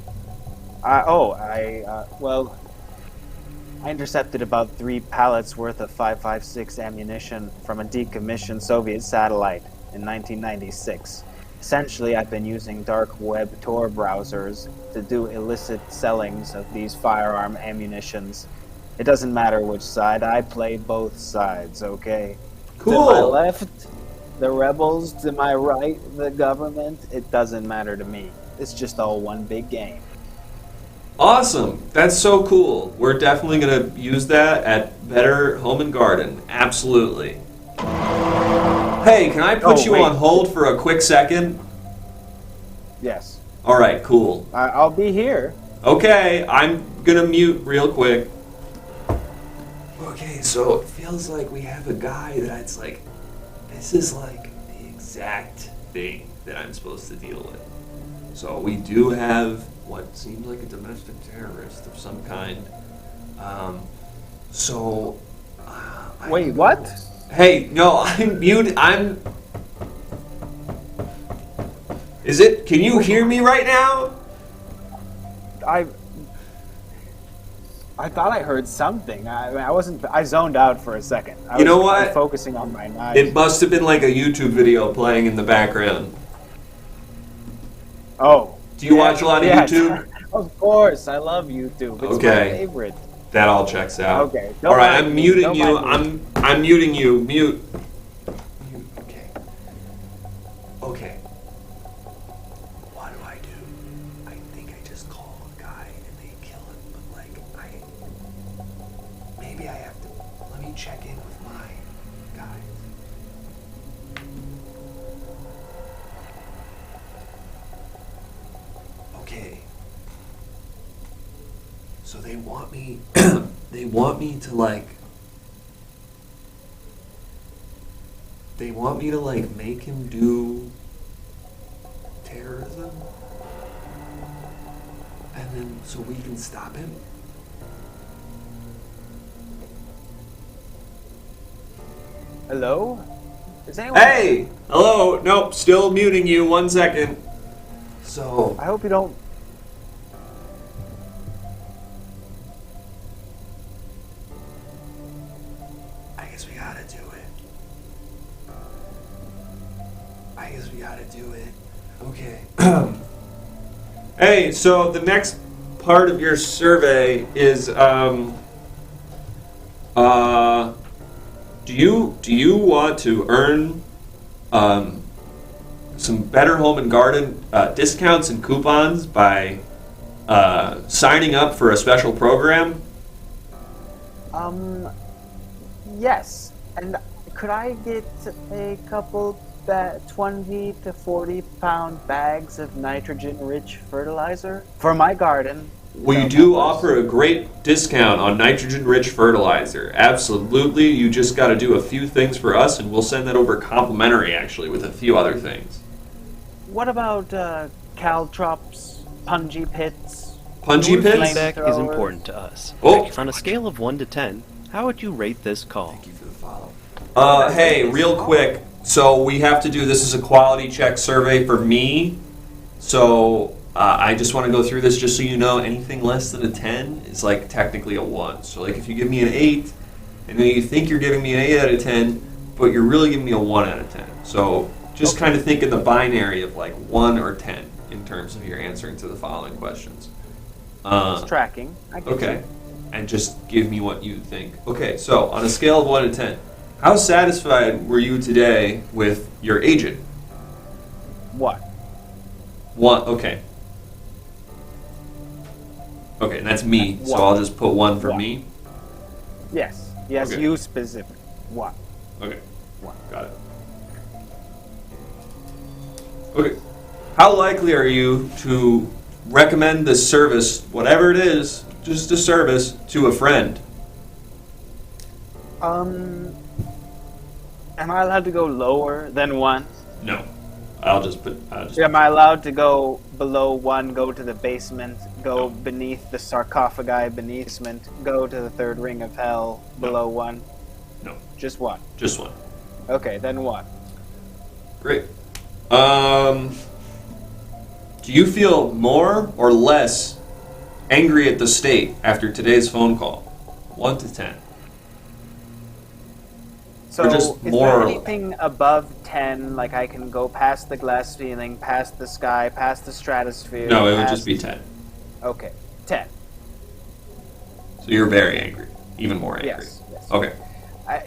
I intercepted about 3 pallets worth of 5.56 ammunition from a decommissioned Soviet satellite in 1996. Essentially, I've been using dark web Tor browsers to do illicit sellings of these firearm ammunitions. It doesn't matter which side, I play both sides, okay? Cool. To my left, the rebels, to my right, the government, it doesn't matter to me. It's just all one big game. Awesome. That's so cool. We're definitely going to use that at Better Home and Garden. Absolutely. Hey, can I put you wait. on hold for a quick second? Yes. All right, cool. I'll be here. Okay, I'm going to mute real quick. Okay, so it feels like we have a guy that's like, this is like the exact thing that I'm supposed to deal with. So we do have what seems like a domestic terrorist of some kind. Wait, what? Hey, no, I'm muted. Can you hear me right now? I thought I heard something. I zoned out for a second. You know I what? was focusing on my knife. It must have been like a YouTube video playing in the background. Oh. Do you watch a lot of YouTube? Of course, I love YouTube. It's Okay. my favorite. That all checks out. Okay. All right, I'm mind me. muting Don't you. mind me. I'm muting you. Mute. Okay. Okay. What do I do? I think I just call a guy and they kill him, but like maybe I have to. Let me check in with my guys. Okay. So they want me they want me to make him do terrorism? And then so we can stop him? Hello? Is anyone? Hey! Hello? Nope, still muting you. 1 second. So I hope you don't. I guess we gotta do it. Okay. Hey, so the next part of your survey is do you want to earn some Better Home and Garden discounts and coupons by signing up for a special program? Yes. And could I get a couple 20 to 40 pound bags of nitrogen-rich fertilizer for my garden? We do offer a great discount on nitrogen-rich fertilizer. Absolutely. You just got to do a few things for us, and we'll send that over complimentary, actually, with a few other things. What about caltrops, punji pits? Punji pits? Feedback is Flamethrowers? important to us. Oh. On a scale of 1 to 10, how would you rate this call? Thank you for the follow. Hey, real quick. So we have to do, this is a quality check survey for me. So I just want to go through this just so you know, anything less than a 10 is like technically a 1. So like if you give me an 8, and then you think you're giving me an 8 out of 10, but you're really giving me a 1 out of 10. So just kind of think in the binary of like 1 or 10 in terms of your answering to the following questions. It's tracking. I get Okay. you. And just give me what you think. Okay, so on a scale of 1 to 10, how satisfied were you today with your agent? What? 1, okay. Okay, and that's me, so One. I'll just put 1 for One. me. Yes. Yes, Okay. you specific. What? Okay. 1. Got it. Okay. How likely are you to recommend this service, whatever it is, just a service, to a friend? Am I allowed to go lower than 1? No. I'll just. Am I allowed to go below 1, go to the basement, go beneath the sarcophagi beneath the basement, go to the third ring of hell below 1? No. Just 1. Just 1. Okay, then 1. Great. Do you feel more or less angry at the state after today's phone call? 1 to 10. So, Or just is more there or less? anything above 10, like I can go past the glass ceiling, past the sky, past the stratosphere? No, it would past- just be 10. Okay, 10. So you're very angry. Even more angry. Yes. Okay.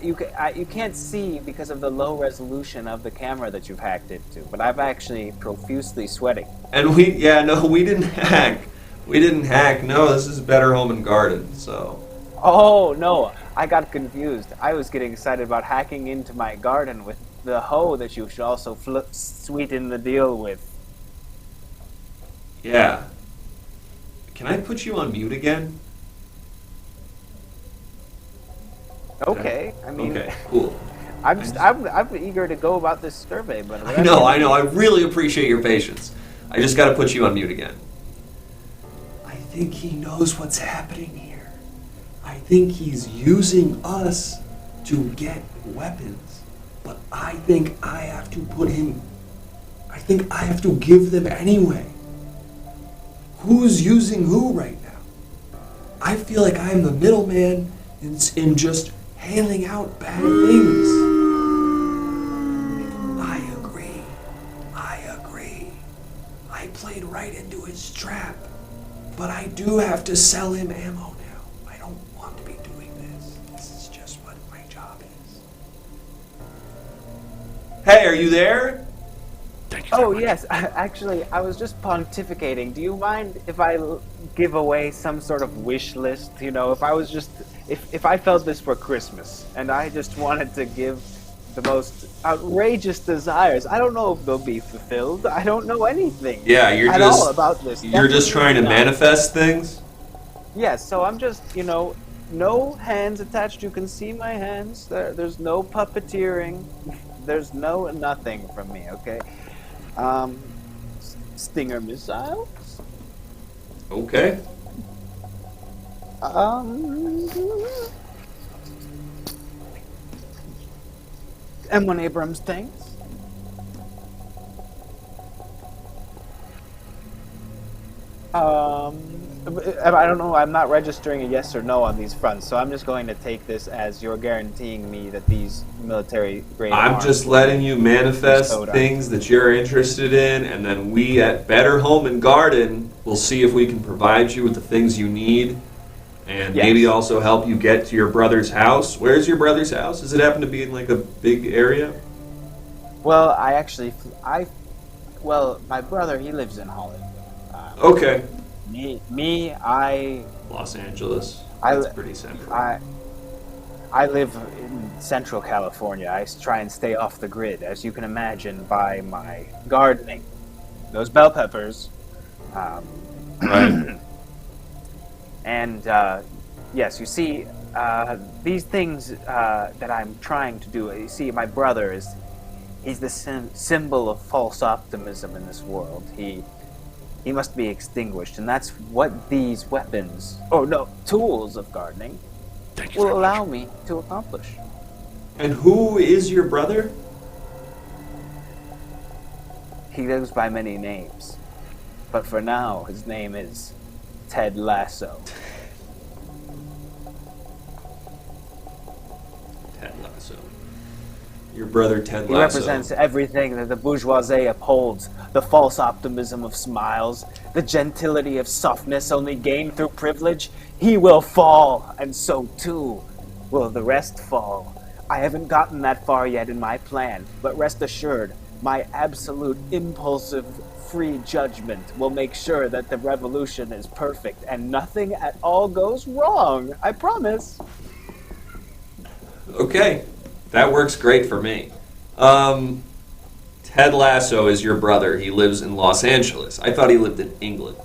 You can't see because of the low resolution of the camera that you've hacked into, but I'm actually profusely sweating. And we didn't hack. We didn't hack. No, this is Better Home and Garden, so. Oh, no, I got confused. I was getting excited about hacking into my garden with the hoe that you should also sweeten the deal with. Yeah. Can I put you on mute again? Okay, I mean, Okay, cool. I'm eager to go about this survey, but I know. I really appreciate your patience. I just gotta put you on mute again. I think he knows what's happening here. I think he's using us to get weapons. But I think I have to give them anyway. Who's using who right now? I feel like I am the middleman in just handing out bad things. I agree. I played right into his trap. But I do have to sell him ammo now. I don't want to be doing this. This is just what my job is. Hey, are you there? Oh, yes. Actually, I was just pontificating. Do you mind if I give away some sort of wish list? You know, if I was just... If I felt this for Christmas, and I just wanted to give the most outrageous desires, I don't know if they'll be fulfilled. I don't know anything You're all about this. You're just trying to Definitely not. manifest things? Yes, so I'm just, no hands attached. You can see my hands. There's no puppeteering. There's no nothing from me, okay? Stinger missiles. Okay. M1 Abrams tanks. I don't know. I'm not registering a yes or no on these fronts, so I'm just going to take this as you're guaranteeing me that these military grade. I'm arms just will letting be you manifest bestowed on things that you're interested in, and then we at Better Home and Garden will see if we can provide you with the things you need, and Yes. maybe also help you get to your brother's house. Where's your brother's house? Does it happen to be in like a big area? Well, my brother, he lives in Hollywood. Okay. I Los Angeles. I- That's pretty central. I live in Central California. I try and stay off the grid, as you can imagine by my gardening. Those bell peppers. Right. And yes, you see, these things that I'm trying to do. You see, my brother he's the symbol of false optimism in this world. He must be extinguished, and that's what these tools of gardening will allow me to accomplish. And who is your brother? He goes by many names, but for now, his name is Ted Lasso. Ted Lasso. Your brother Ted He Lasso. represents everything that the bourgeoisie upholds: the false optimism of smiles, the gentility of softness only gained through privilege. He will fall, and so too will the rest fall. I haven't gotten that far yet in my plan, but rest assured, my absolute impulsive free judgment will make sure that the revolution is perfect and nothing at all goes wrong. I promise. Okay. That works great for me. Ted Lasso is your brother. He lives in Los Angeles. I thought he lived in England.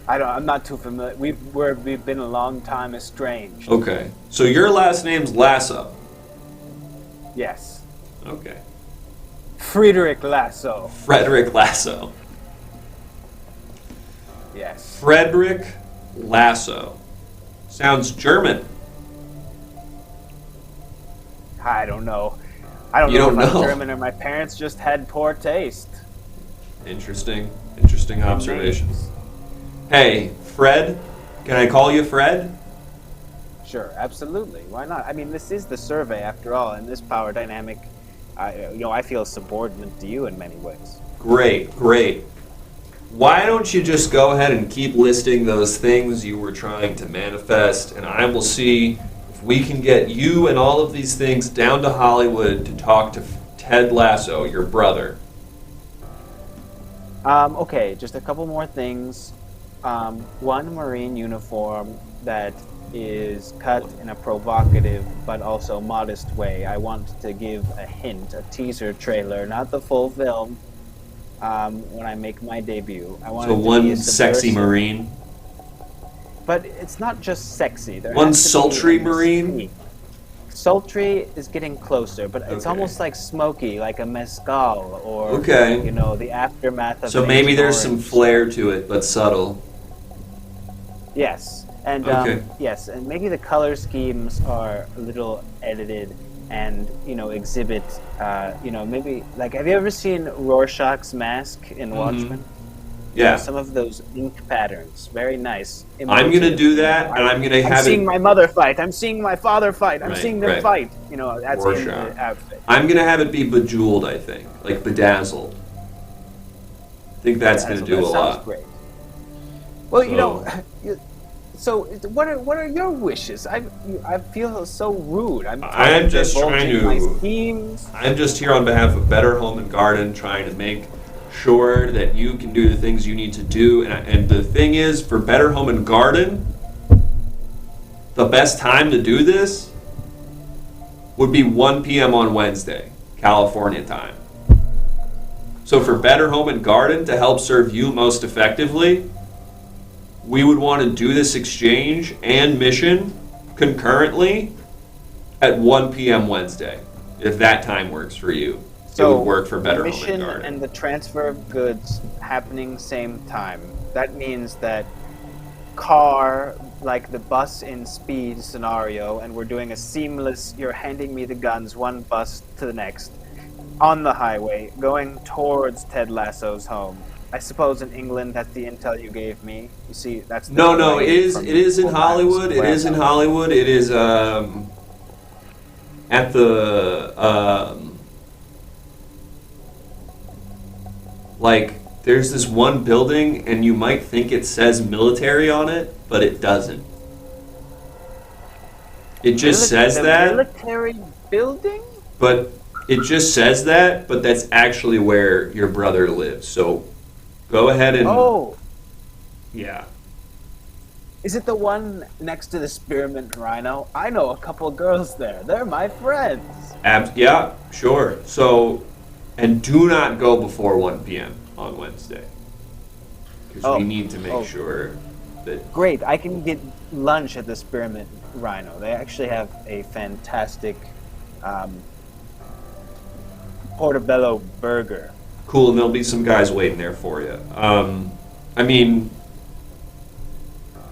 I'm not too familiar. We've been a long time estranged. Okay. So your last name's Lasso. Yes. Okay. Friedrich Lasso. Frederick Lasso. Yes. Frederick Lasso. Sounds German. I don't know. I don't You know don't if I'm know? German or my parents just had poor taste. Interesting observations. Hey, Fred. Can I call you Fred? Sure, absolutely. Why not? I mean, this is the survey after all, and this power dynamic, I feel subordinate to you in many ways. Great. Why don't you just go ahead and keep listing those things you were trying to manifest, and I will see if we can get you and all of these things down to Hollywood to talk to Ted Lasso, your brother. Okay, just a couple more things. One Marine uniform that is cut in a provocative but also modest way. I want to give a hint, a teaser trailer, not the full film, when I make my debut. I want So it to be one a sexy subversive- Marine. But it's not just sexy. There One has to be sultry a Marine? mystique. Sultry is getting closer, but it's Okay. almost like smoky, like a mezcal, or Okay. the aftermath of. So an maybe Agent there's some Orange. flair to it, but subtle. Yes, and Okay. yes, and maybe the color schemes are a little edited, and exhibit, maybe like, have you ever seen Rorschach's mask in Watchmen? Yeah. Some of those ink patterns, very nice. I'm gonna do that, and I'm gonna I'm have seeing it. my mother fight. I'm seeing my father fight. I'm Right, seeing them right. fight. That's in Rorschach. the outfit. I'm gonna have it be bejeweled. I think, like bedazzled. I think that's gonna do that a sounds lot. great. Well, So- so what are your wishes? I feel so rude. I'm I'm just trying divulging to- my schemes. I'm just here on behalf of Better Home and Garden, trying to make sure that you can do the things you need to do. And the thing is, for Better Home and Garden, the best time to do this would be 1 p.m. on Wednesday, California time. So for Better Home and Garden to help serve you most effectively, we would want to do this exchange and mission concurrently at 1 p.m. Wednesday, if that time works for you. It would work for Better the Home and mission Garden. and the transfer of goods happening same time. That means that car, like the bus in Speed scenario, and we're doing a seamless, you're handing me the guns, one bus to the next, on the highway, going towards Ted Lasso's home. I suppose in England, that's the intel you gave me. You see, that's the No, delay it is from in full-time Hollywood. It square. is in Hollywood. It is at the like, there's this one building, and you might think it says military on it, but it doesn't. It just says The that, military building? but it just says that, but that's actually where your brother lives. So go ahead and Oh, yeah. is it the one next to the Spearmint Rhino? I know a couple girls there. They're my friends. Yeah, sure. So, and do not go before 1 p.m. on Wednesday. Because we need to make sure that... Great, I can get lunch at the Spearmint Rhino. They actually have a fantastic portobello burger. Cool, and there'll be some guys waiting there for you. I mean,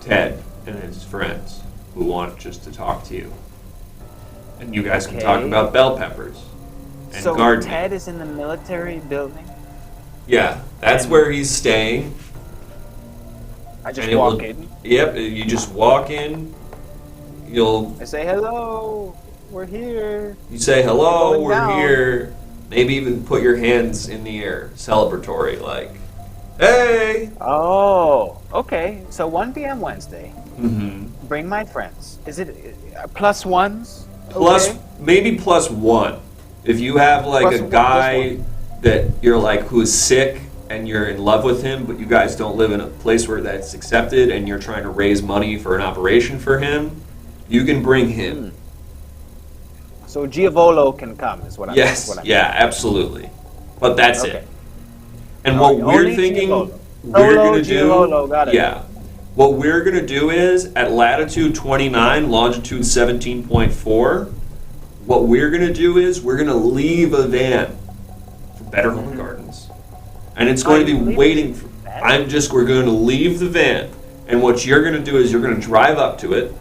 Ted and his friends who want just to talk to you. And you guys can talk Okay. about bell peppers and So gardening. Ted is in the military building? Yeah, that's And- where he's staying. I just And it walk will- in. Yep, you just walk in. You I say, hello, we're here. say hello, Going we're down. here. Maybe even put your hands in the air, celebratory, like, hey. Oh, okay. So 1 p.m. Wednesday. Mm-hmm. Bring my friends. Is it plus ones? Plus, Okay. maybe +1. If you have like Plus a one, guy that you're like who is sick and you're in love with him, but you guys don't live in a place where that's accepted, and you're trying to raise money for an operation for him, You can bring him. So Giovolo can come, is what I'm Yes, what I'm yeah, absolutely. But that's Okay. it. And All what right, we're only thinking, Giovolo. we're Solo gonna do, Giovolo, got it. yeah. What we're gonna do is at latitude 29, longitude 17.4. What we're gonna do is we're gonna leave a van for Better Home and Gardens, and it's going to be waiting for. We're going to leave the van, and what you're gonna do is you're gonna drive up to it.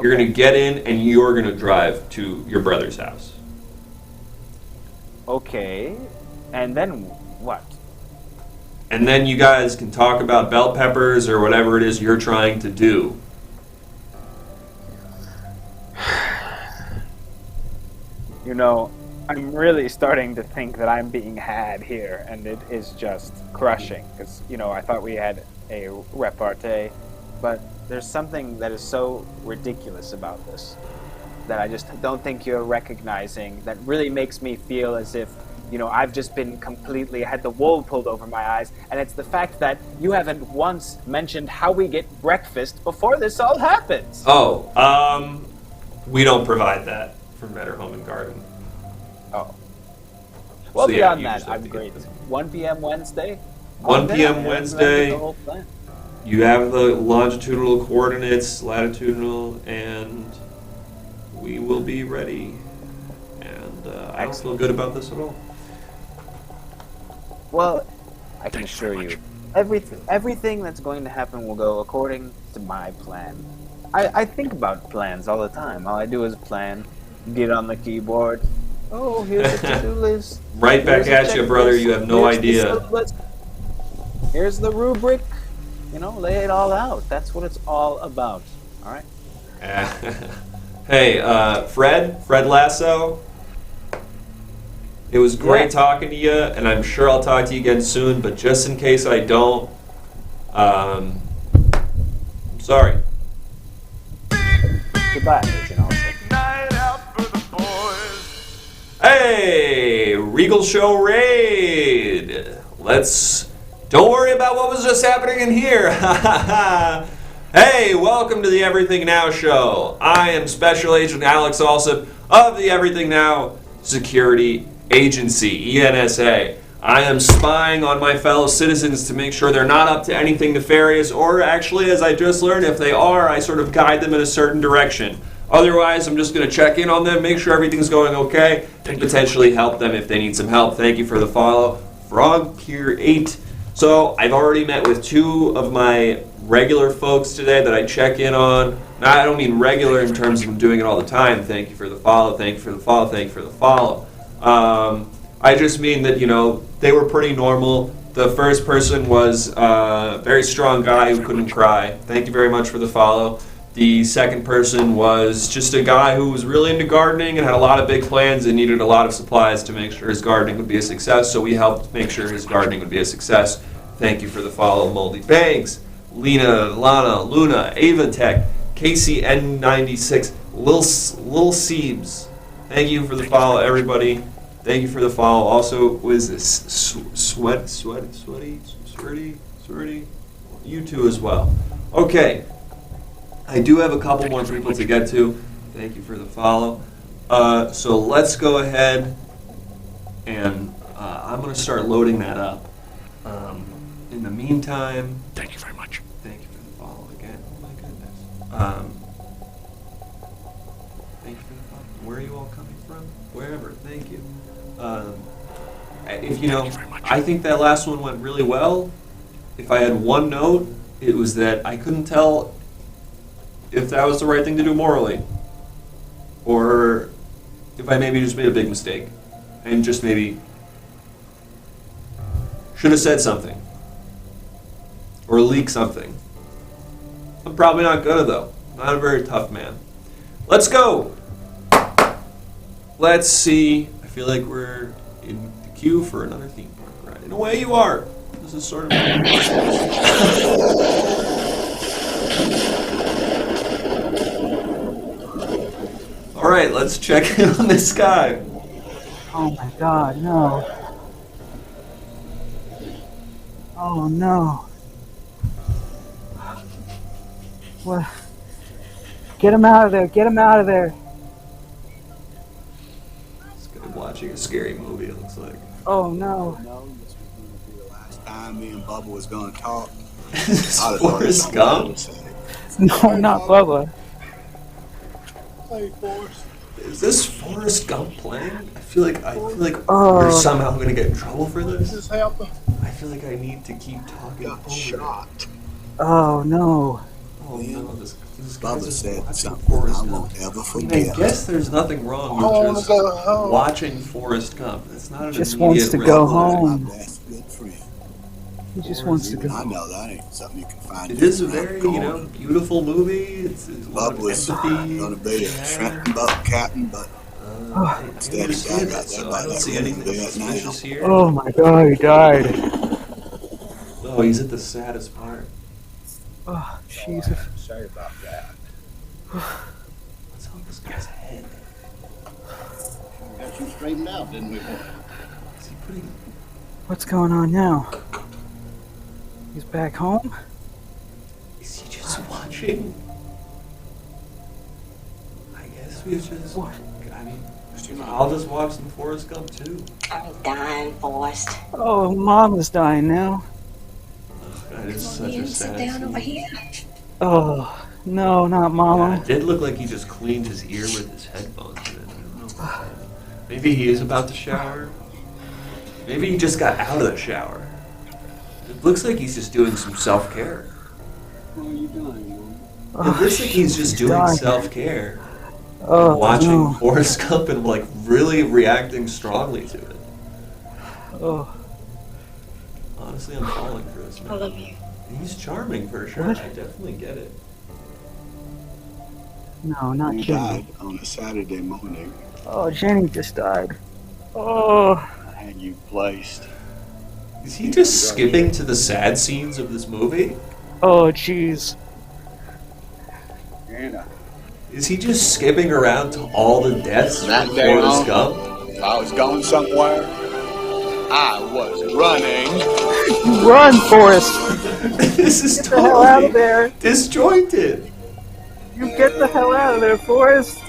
You're Okay. gonna get in, and you're gonna drive to your brother's house. Okay. And then what? And then you guys can talk about bell peppers or whatever it is you're trying to do. You know, I'm really starting to think that I'm being had here, and it is just crushing. Because, you know, I thought we had a repartee, but there's something that is so ridiculous about this that I just don't think you're recognizing that really makes me feel as if, you know, I've just been completely had the wool pulled over my eyes, and it's the fact that you haven't once mentioned how we get breakfast before this all happens. Oh, we don't provide that for Better Home and Garden. Oh. Well, So, yeah, beyond you that, just have I'm to get great. them. 1 p.m. Wednesday? 1 Okay, p.m. I Wednesday. the whole plan. You have the longitudinal coordinates, latitudinal, and we will be ready. And I don't feel good about this at all. Well, I can assure you, everything that's going to happen will go according to my plan. I think about plans all the time. All I do is plan, get on the keyboard. Oh, here's a to-do list. Right back Here's a at you, brother. checklist. You have no Here's the idea. syllabus. Here's the rubric. You know, lay it all out. That's what it's all about. All right? Hey, Fred Lasso. It was great Yeah. talking to you, and I'm sure I'll talk to you again soon, but just in case I don't, I'm sorry. Goodbye, Agent Olsen. Hey, Regal Show Raid. Don't worry about what was just happening in here. Hey, welcome to the Everything Now Show. I am Special Agent Alex Alsop of the Everything Now Security Agency, ENSA. I am spying on my fellow citizens to make sure they're not up to anything nefarious, or actually, as I just learned, if they are, I sort of guide them in a certain direction. Otherwise, I'm just going to check in on them, make sure everything's going okay, and potentially help them if they need some help. Thank you for the follow, Frogkier8. So, I've already met with 2 of my regular folks today that I check in on. Now, I don't mean regular in terms of doing it all the time. Thank you for the follow, thank you for the follow, thank you for the follow. I just mean that, you know, they were pretty normal. The first person was a very strong guy who couldn't cry. Thank you very much for the follow. The second person was just a guy who was really into gardening and had a lot of big plans and needed a lot of supplies to make sure his gardening would be a success, so we helped make sure his gardening would be a success. Thank you for the follow, Moldy Banks, Lena, Lana, Luna, Ava Tech, Casey N96, Lil Siebes. Thank you for the follow, everybody. Thank you for the follow. Also, was this sweaty? You too as well. Okay. I do have a couple more people to get to. Thank you for the follow. So let's go ahead and I'm going to start loading that up. In the meantime, Thank you very much. thank you for the follow again. Oh my goodness. Thank you for the follow. Where are you all coming from? Wherever. Thank you. If you know, I think that last one went really well. If I had one note, it was that I couldn't tell if that was the right thing to do morally, or if I maybe just made a big mistake and just maybe should have said something or leaked something. I'm probably not good though. Not a very tough man. Let's go. Let's see. I feel like we're in the queue for another theme park ride. In a way, you are. This is sort of. All right, let's check in on this guy. Oh my god, no. Oh no. What? Get him out of there. Get him out of there. This guy watching a scary movie, it looks like. Oh no. No, this was going to be the last time me and Bubba was going to talk. This I'd have Forrest thought Gump? No, not Bubba. Hey, Forrest. Is this Forrest Gump playing? I feel like Oh. we're somehow gonna get in trouble for this. This happened. I feel like I need to keep talking Got over shot. Oh no. it. Oh no, this guy's Bubba just said watching something Forrest I Gump. won't ever I mean, I forget. guess there's nothing wrong I wanna with just go home. watching Forrest Gump. It's not an Just immediate wants to go response. home. My best good friend. He just wants to Even I go. know that ain't something you can find. It is a around very, the you know, corner. beautiful movie. It's a lot Bub of was empathy. going to be a yeah. shrimp boat captain, but I Instead, he understand died that, out so there by I don't that see river anything in Vietnam. suspicious here. Oh my god, he died. Oh, he's at the saddest part. Oh, Jesus. sorry about that. What's on this guy's head? Got you straightened out, didn't we? Is he putting... What's going on now? He's back home? Is he just watching? I guess we just... What? I mean, I'll just watch some Forrest Gump too. I'm dying, Forrest. Oh, Mama's dying now. That is such You a sit sad down over scene. here. Oh, no, not Yeah, Mama. it did look like he just cleaned his ear with his headphones in. I don't know if that- Maybe he is about to shower. Maybe he just got out of the shower. It looks like he's just doing some self-care. What are you doing, It looks like he's just doing dying. self-care. Oh, Watching no. Forrest Gump and like really reacting strongly to it. Oh, Honestly, I'm falling for this I man. love you. He's charming for sure. What? I definitely get it. no, not You Jenny. died on a Saturday morning. Oh, Jenny just died. Oh, I had you placed. Is he just skipping to the sad scenes of this movie? oh, jeez. Anna, Is he just skipping around to all the deaths That from day Forrest on. Gump? if I was going somewhere, I was running. Run, Forrest! This is Get the hell out of totally there! disjointed. You get the hell out of there, Forrest!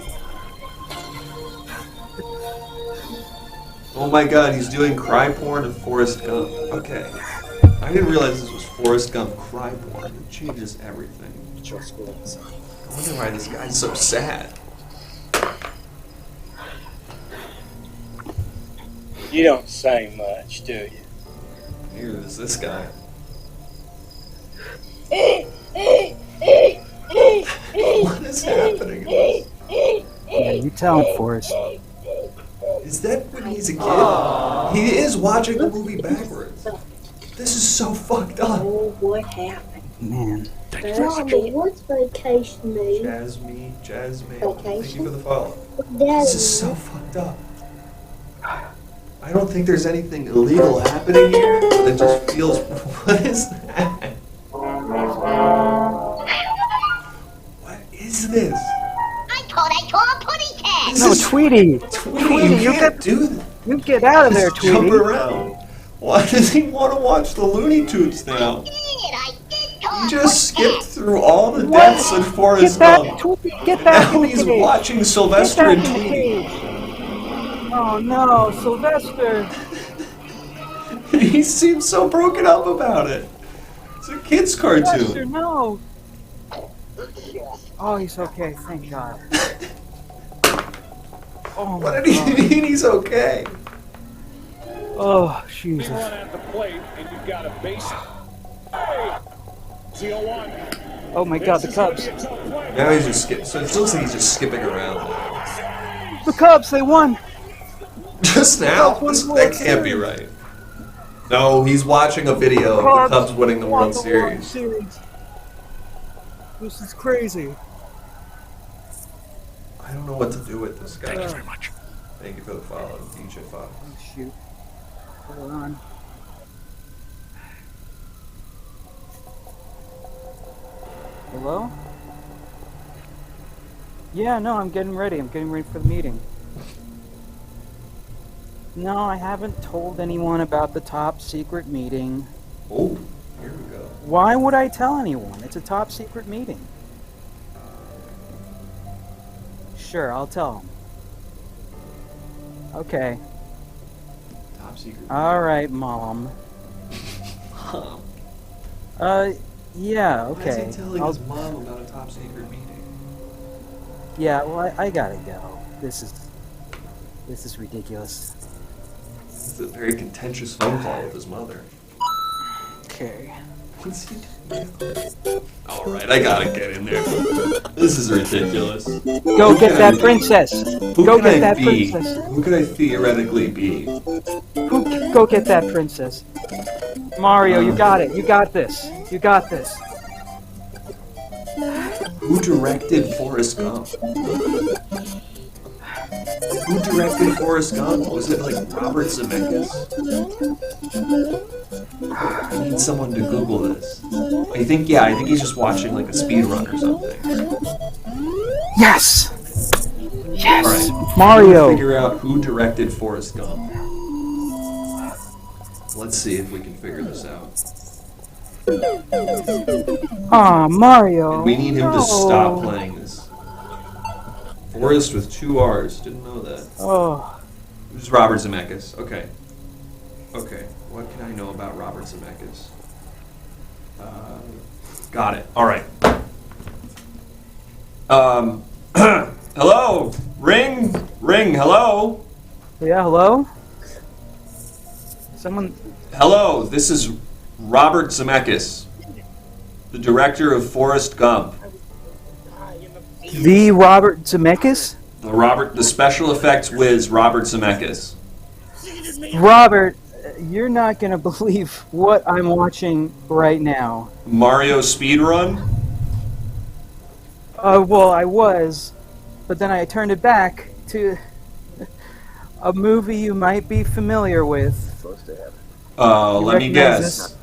Oh my god, he's doing cry porn of Forrest Gump. Okay. I didn't realize this was Forrest Gump cry porn. It changes everything. I wonder why this guy's so sad. You don't say much, do you? Neither does this guy. What is happening? Yeah, you tell him, Forrest. Is that when he's a kid? He is watching the movie backwards. This is so fucked up. Oh, what happened? Man. Mommy, what's vacation mean? Jasmine, thank Vacation? you for the follow. What This is so fucked up. I don't think there's anything illegal happening here, but it just feels. What is that? What is this? I thought I saw a putty cat. This No, is Tweety! Tweety, you you can't do that. You get out of there, Just jump Tweety! around. Why does he want to watch the Looney Tunes now? Dang it, I did He talk just putty skipped through all the What? deaths in Forrest Get back, Gump. Tweety! Get back Now in the he's cage! watching Get Sylvester back and in the Tweety. cage! Oh no, Sylvester! He seems so broken up about it. It's a kid's Sylvester, cartoon. no! Oh, he's okay, thank God. Oh What my did he God. mean he's okay? Oh, Jesus. at the plate, and you've got a base. Hey! Z01. Oh my God, the Cubs. Now he's just skipping. So it looks like he's just skipping around now. The Cubs, they won! Just now? Cubs won This, the that World can't be Series. right. No, he's watching a video of the Cubs winning the won World Series. Series. This is crazy. I don't know what to do with this guy. Thank you very much. Thank you for the follow, DJ Fox. Oh, shoot. Hold on. Hello? Yeah, no, I'm getting ready. I'm getting ready for the meeting. No, I haven't told anyone about the top secret meeting. Oh, here we go. Why would I tell anyone? It's a top secret meeting. sure, I'll tell him. Okay. Top secret. All right, Mom. Mom. Yeah, Why okay. is he telling his mom about a top secret meeting? Yeah, well, I gotta go. This is ridiculous. It's a very contentious phone call with his mother. Okay. What's he doing? Alright, I gotta get in there. This is ridiculous. Go get that princess. Go get that princess. Who could I theoretically be? Go get that princess. Mario, you got it. You got this. You got this. Who directed Forrest Gump? Who directed Forrest Gump? Was it like Robert Zemeckis? I need someone to Google this. I think he's just watching like a speed run or something. Yes! Yes! Alright, Mario! figure out who directed Forrest Gump. Let's see if we can figure this out. Aw, Mario! And we need him to stop playing this. Forrest with 2 R's. Didn't know that. Oh. This is Robert Zemeckis. Okay. Okay. What can I know about Robert Zemeckis? Got it. All right. Hello. Ring. Hello. Yeah, hello? Someone... Hello. This is Robert Zemeckis, the director of Forrest Gump. The Robert Zemeckis? The special effects whiz, Robert Zemeckis. Robert, you're not gonna believe what I'm watching right now. Mario Speedrun? Well, I was, but then I turned it back to a movie you might be familiar with. Let me guess.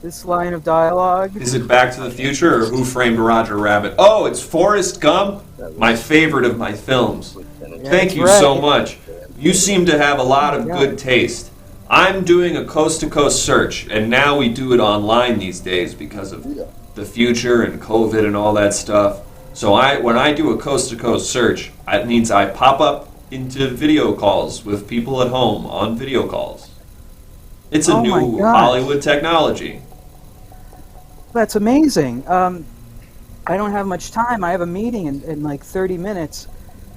This line of dialogue. Is it Back to the Future or Who Framed Roger Rabbit? Oh, it's Forrest Gump, my favorite of my films. Thank you so much. You seem to have a lot of good taste. I'm doing a coast-to-coast search, and now we do it online these days because of the future and COVID and all that stuff. So when I do a coast-to-coast search, it means I pop up into video calls with people at home on video calls. It's a new Hollywood technology. That's amazing. I don't have much time. I have a meeting in like 30 minutes.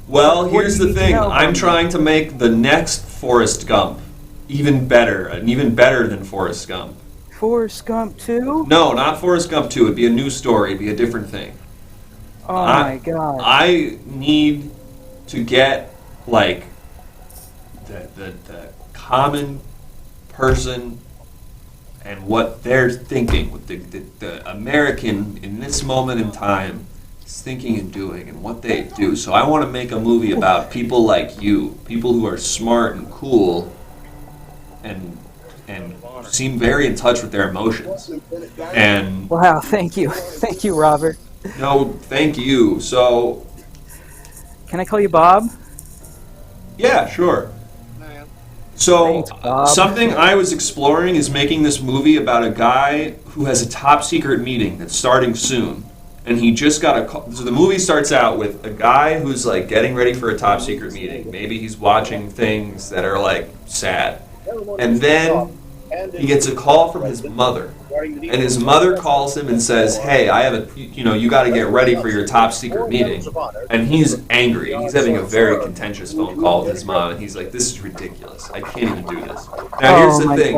Well, here's the thing. I'm trying to make the next Forrest Gump even better than Forrest Gump. Forrest Gump 2? No, not Forrest Gump 2. It'd be a new story. It'd be a different thing. Oh my god. I need to get, like, the common person and what they're thinking, what the American in this moment in time is thinking and doing and what they do. So I want to make a movie about people like you, people who are smart and cool and seem very in touch with their emotions. And wow, thank you. Thank you, Robert. No, thank you. So can I call you Bob? Yeah, sure. So, something I was exploring is making this movie about a guy who has a top secret meeting that's starting soon. And he just got a call. So the movie starts out with a guy who's like getting ready for a top secret meeting. Maybe he's watching things that are like sad. And then he gets a call from his mother. And his mother calls him and says, hey, you got to get ready for your top secret meeting. And he's angry. He's having a very contentious phone call with his mom. And he's like, this is ridiculous. I can't even do this. Now, here's the thing.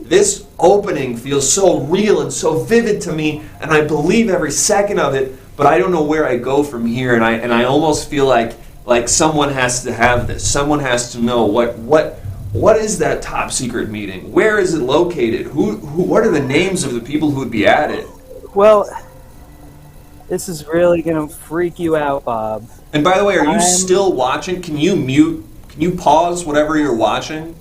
This opening feels so real and so vivid to me. And I believe every second of it. But I don't know where I go from here. And I almost feel like someone has to have this. Someone has to know what is that top secret meeting? Where is it located? What are the names of the people who would be at it? Well, this is really gonna freak you out, Bob. And by the way, are you still watching? Can you pause whatever you're watching?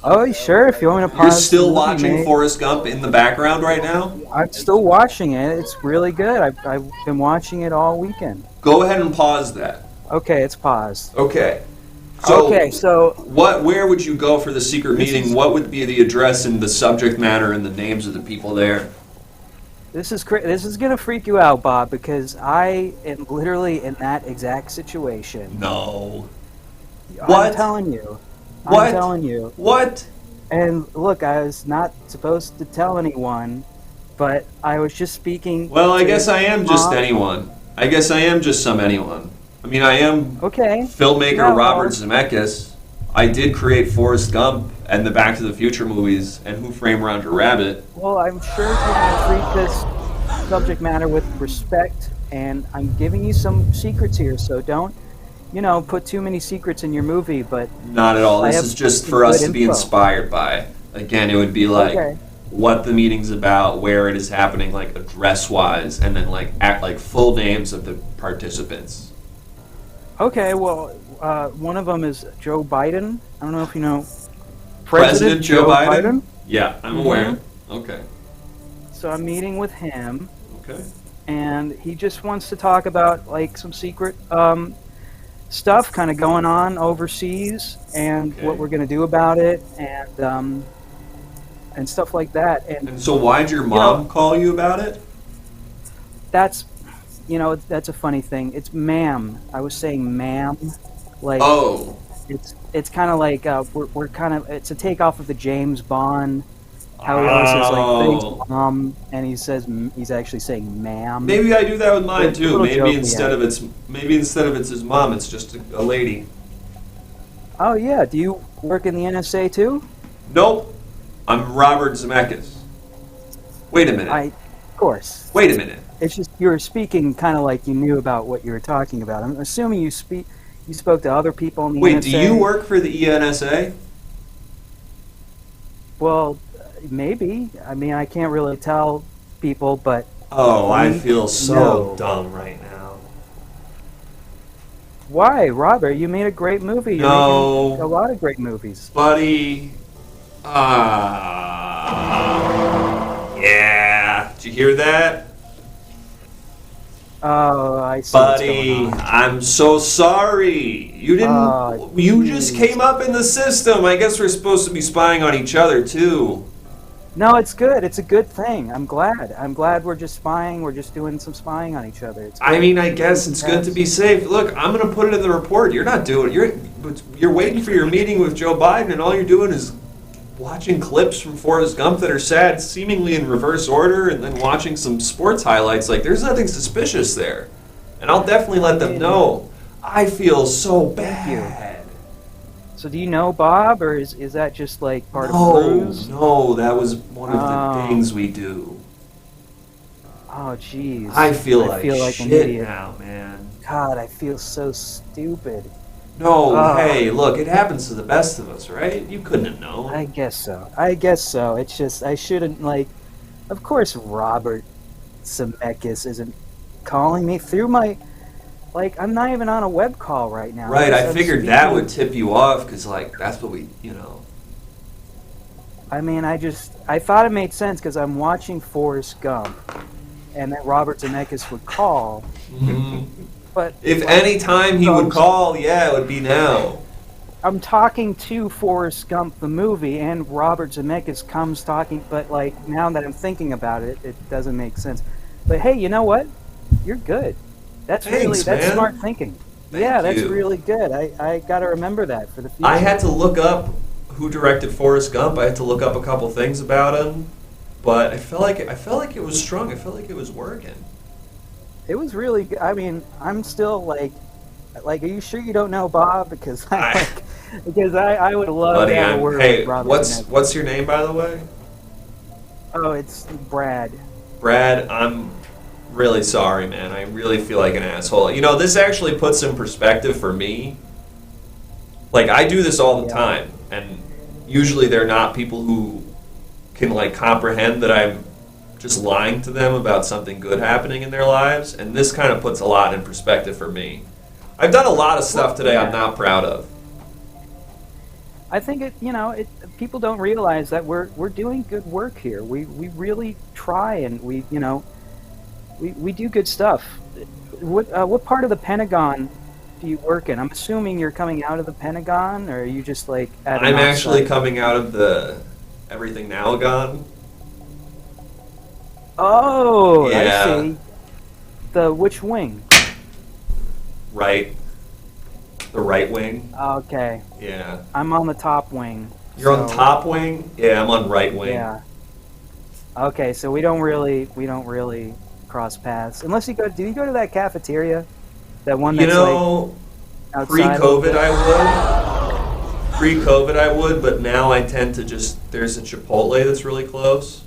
Oh, sure, if you want me to pause. You're still watching Forrest Gump in the background right now? I'm still watching it. It's really good. I've been watching it all weekend. Go ahead and pause that. Okay, it's paused. Okay. So where would you go for the secret meeting? What would be the address and the subject matter and the names of the people there? This is gonna freak you out, Bob, because I am literally in that exact situation. No. I'm What? telling you. What? I'm telling you. What? And look, I was not supposed to tell anyone, but I was just speaking. Well, I to guess I am just Mom. anyone. I guess I am just some anyone. I mean, I am Okay. filmmaker No, Robert Zemeckis. I did create Forrest Gump and the Back to the Future movies and Who Framed Roger Rabbit. Well, I'm sure you're going to treat this subject matter with respect, and I'm giving you some secrets here, so don't, put too many secrets in your movie, but... Not at all. I This have is just some for us good to be info. inspired by. Again, it would be like Okay. what the meeting's about, where it is happening, like address-wise, and then like full names of the participants. Okay, well, one of them is Joe Biden. I don't know if you know... President Joe Biden? Yeah, I'm Mhm. aware. Okay. So I'm meeting with him, Okay. and he just wants to talk about, like, some secret stuff kind of going on overseas, and Okay. what we're going to do about it, and stuff like that. And so why'd your mom call you about it? That's a funny thing. It's ma'am. I was saying ma'am, like it's kind of like we're kind of, it's a takeoff of the James Bond. How he always says like thanks mom, and he's actually saying ma'am. Maybe I do that with mine It's a too. little Maybe joke, instead of it's his mom, it's just a lady. Oh yeah, do you work in the NSA too? Nope. I'm Robert Zemeckis. Wait a minute. Of course. Wait a minute. It's just you were speaking kind of like you knew about what you were talking about. I'm assuming you spoke to other people in the NSA. Wait, do you work for the ENSA? Well, maybe. I mean, I can't really tell people, but... Oh, I feel so No. dumb right now. Why, Robert? You made a great movie. You're No. making a lot of great movies. Buddy. Yeah. Did you hear that? Oh, I see Buddy, what's going on. I'm so sorry. You didn't. You just came up in the system. I guess we're supposed to be spying on each other too. No, it's good. It's a good thing. I'm glad. I'm glad we're just spying. We're just doing some spying on each other. It's I mean, I guess it's good to be safe. Look, I'm gonna put it in the report. You're not doing. You're waiting for your meeting with Joe Biden, and all you're doing is watching clips from Forrest Gump that are sad, seemingly in reverse order, and then watching some sports highlights. Like, there's nothing suspicious there, and I'll definitely let them know. I feel so bad. So do you know Bob, or is that just like part of the cruise? No, that was one of the things we do. Oh, jeez. I feel like an shit idiot now, man. God, I feel so stupid. No, hey, look, it happens to the best of us, right? You couldn't have known. I guess so. It's just, I shouldn't, like... Of course Robert Zemeckis isn't calling me through my... Like, I'm not even on a web call right now. Right, I I'm figured speaking- that would tip you off, because, like, that's what we, I mean, I thought it made sense, because I'm watching Forrest Gump, and that Robert Zemeckis would call. But If any time he would call, yeah, it would be now. I'm talking to Forrest Gump, the movie, and Robert Zemeckis comes talking, but, like, now that I'm thinking about it, it doesn't make sense. But hey, you know what? You're good. That's Thanks, that's man. smart thinking. Thank That's you. really good. I got to remember that for the future. I had to look up who directed Forrest Gump. I had to look up a couple things about him, but I felt like it was strong. I felt like it was working. It was really good. I mean, I'm still like, are you sure you don't know Bob? Because I would love Buddy, to have a word hey, with Robert Zemeckis. what's your name, by the way? Oh, it's Brad. Brad, I'm really sorry, man. I really feel like an asshole. You know, this actually puts in perspective for me. Like, I do this all the time, and usually they're not people who can, like, comprehend that I'm just lying to them about something good happening in their lives, and this kind of puts a lot in perspective for me. I've done a lot of stuff today I'm not proud of. I think people don't realize that we're doing good work here. We really try, and we do good stuff. What part of the Pentagon do you work in? I'm assuming you're coming out of the Pentagon, or are you just like at an I'm actually offsite? coming out of the EverythingNowShow. Oh, Yeah. I see. Which wing? Right. The right wing. Okay, Yeah. I'm on the top wing. You're on so- top wing? Yeah, I'm on right wing. Yeah. Okay, so we don't really cross paths unless you go. Do you go to that cafeteria? That one You that's know, like outside. pre-COVID I would. Pre-COVID I would, but now I tend to just, there's a Chipotle that's really close,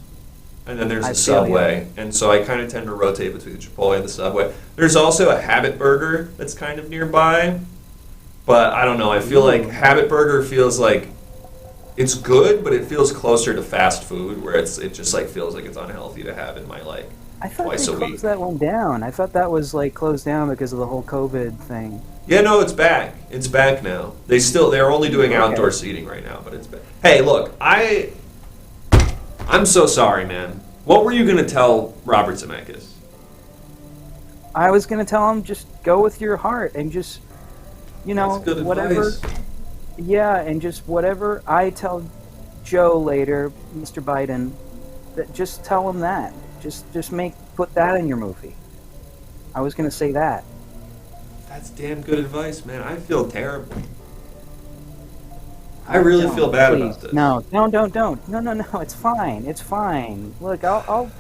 and then there's I a feel ya. Subway, and so I kind of tend to rotate between the Chipotle and the Subway. There's also a Habit Burger that's kind of nearby, but I don't know, I feel like Habit Burger feels like it's good, but it feels closer to fast food, where it just like feels like it's unhealthy to have in my like I thought twice they a closed week. that one down. I thought that was like closed down because of the whole COVID thing. Yeah, no, it's back. It's back now. They're only doing outdoor seating right now, but it's back. Hey, look, I'm so sorry, man. What were you gonna tell Robert Zemeckis? I was gonna tell him just go with your heart and just, That's good whatever. advice. Yeah, and just whatever I tell Joe later, Mr. Biden, that just tell him that. Just put that in your movie. I was gonna say that. That's damn good advice, man. I feel terrible. I really Don't, feel bad please. about this. No, don't. No. It's fine. It's fine. Look, I'll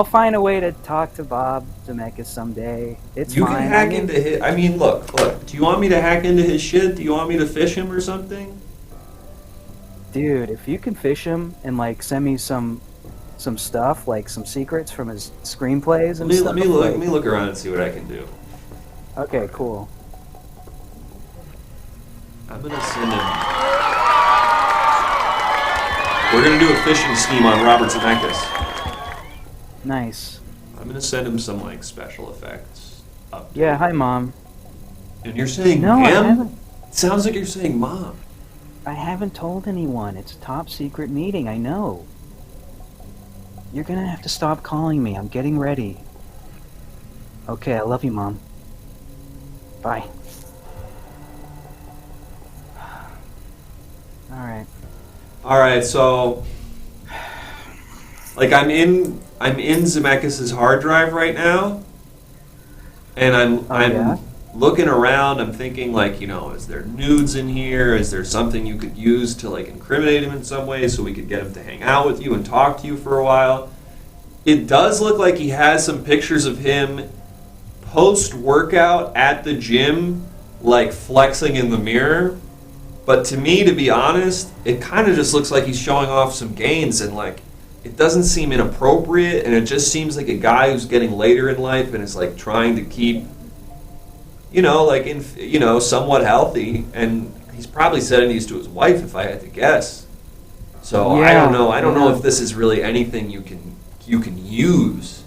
find a way to talk to Bob Zemeckis someday. It's You fine. can hack into his. I mean, look. Do you want me to hack into his shit? Do you want me to fish him or something? Dude, if you can fish him and like send me some stuff, like some secrets from his screenplays and stuff. Let me look around and see what I can do. Okay, cool. I'm gonna send him. We're gonna do a phishing scheme on Robert Zemeckis. Nice. I'm gonna send him some like special effects. Yeah, hi mom. And you're saying No, I ma'am? haven't. It sounds like you're saying mom. I haven't told anyone. It's a top secret meeting, I know. You're gonna have to stop calling me. I'm getting ready. Okay, I love you, Mom. Bye. Alright. Alright, so like I'm in Zemeckis' hard drive right now. And I'm looking around, I'm thinking like, is there nudes in here? Is there something you could use to like incriminate him in some way so we could get him to hang out with you and talk to you for a while? It does look like he has some pictures of him post-workout at the gym, like flexing in the mirror. But to me, to be honest, it kind of just looks like he's showing off some gains, and like it doesn't seem inappropriate, and it just seems like a guy who's getting later in life and is like trying to keep somewhat healthy, and he's probably said these to his wife, if I had to guess. So I don't know. I don't know if this is really anything you can use.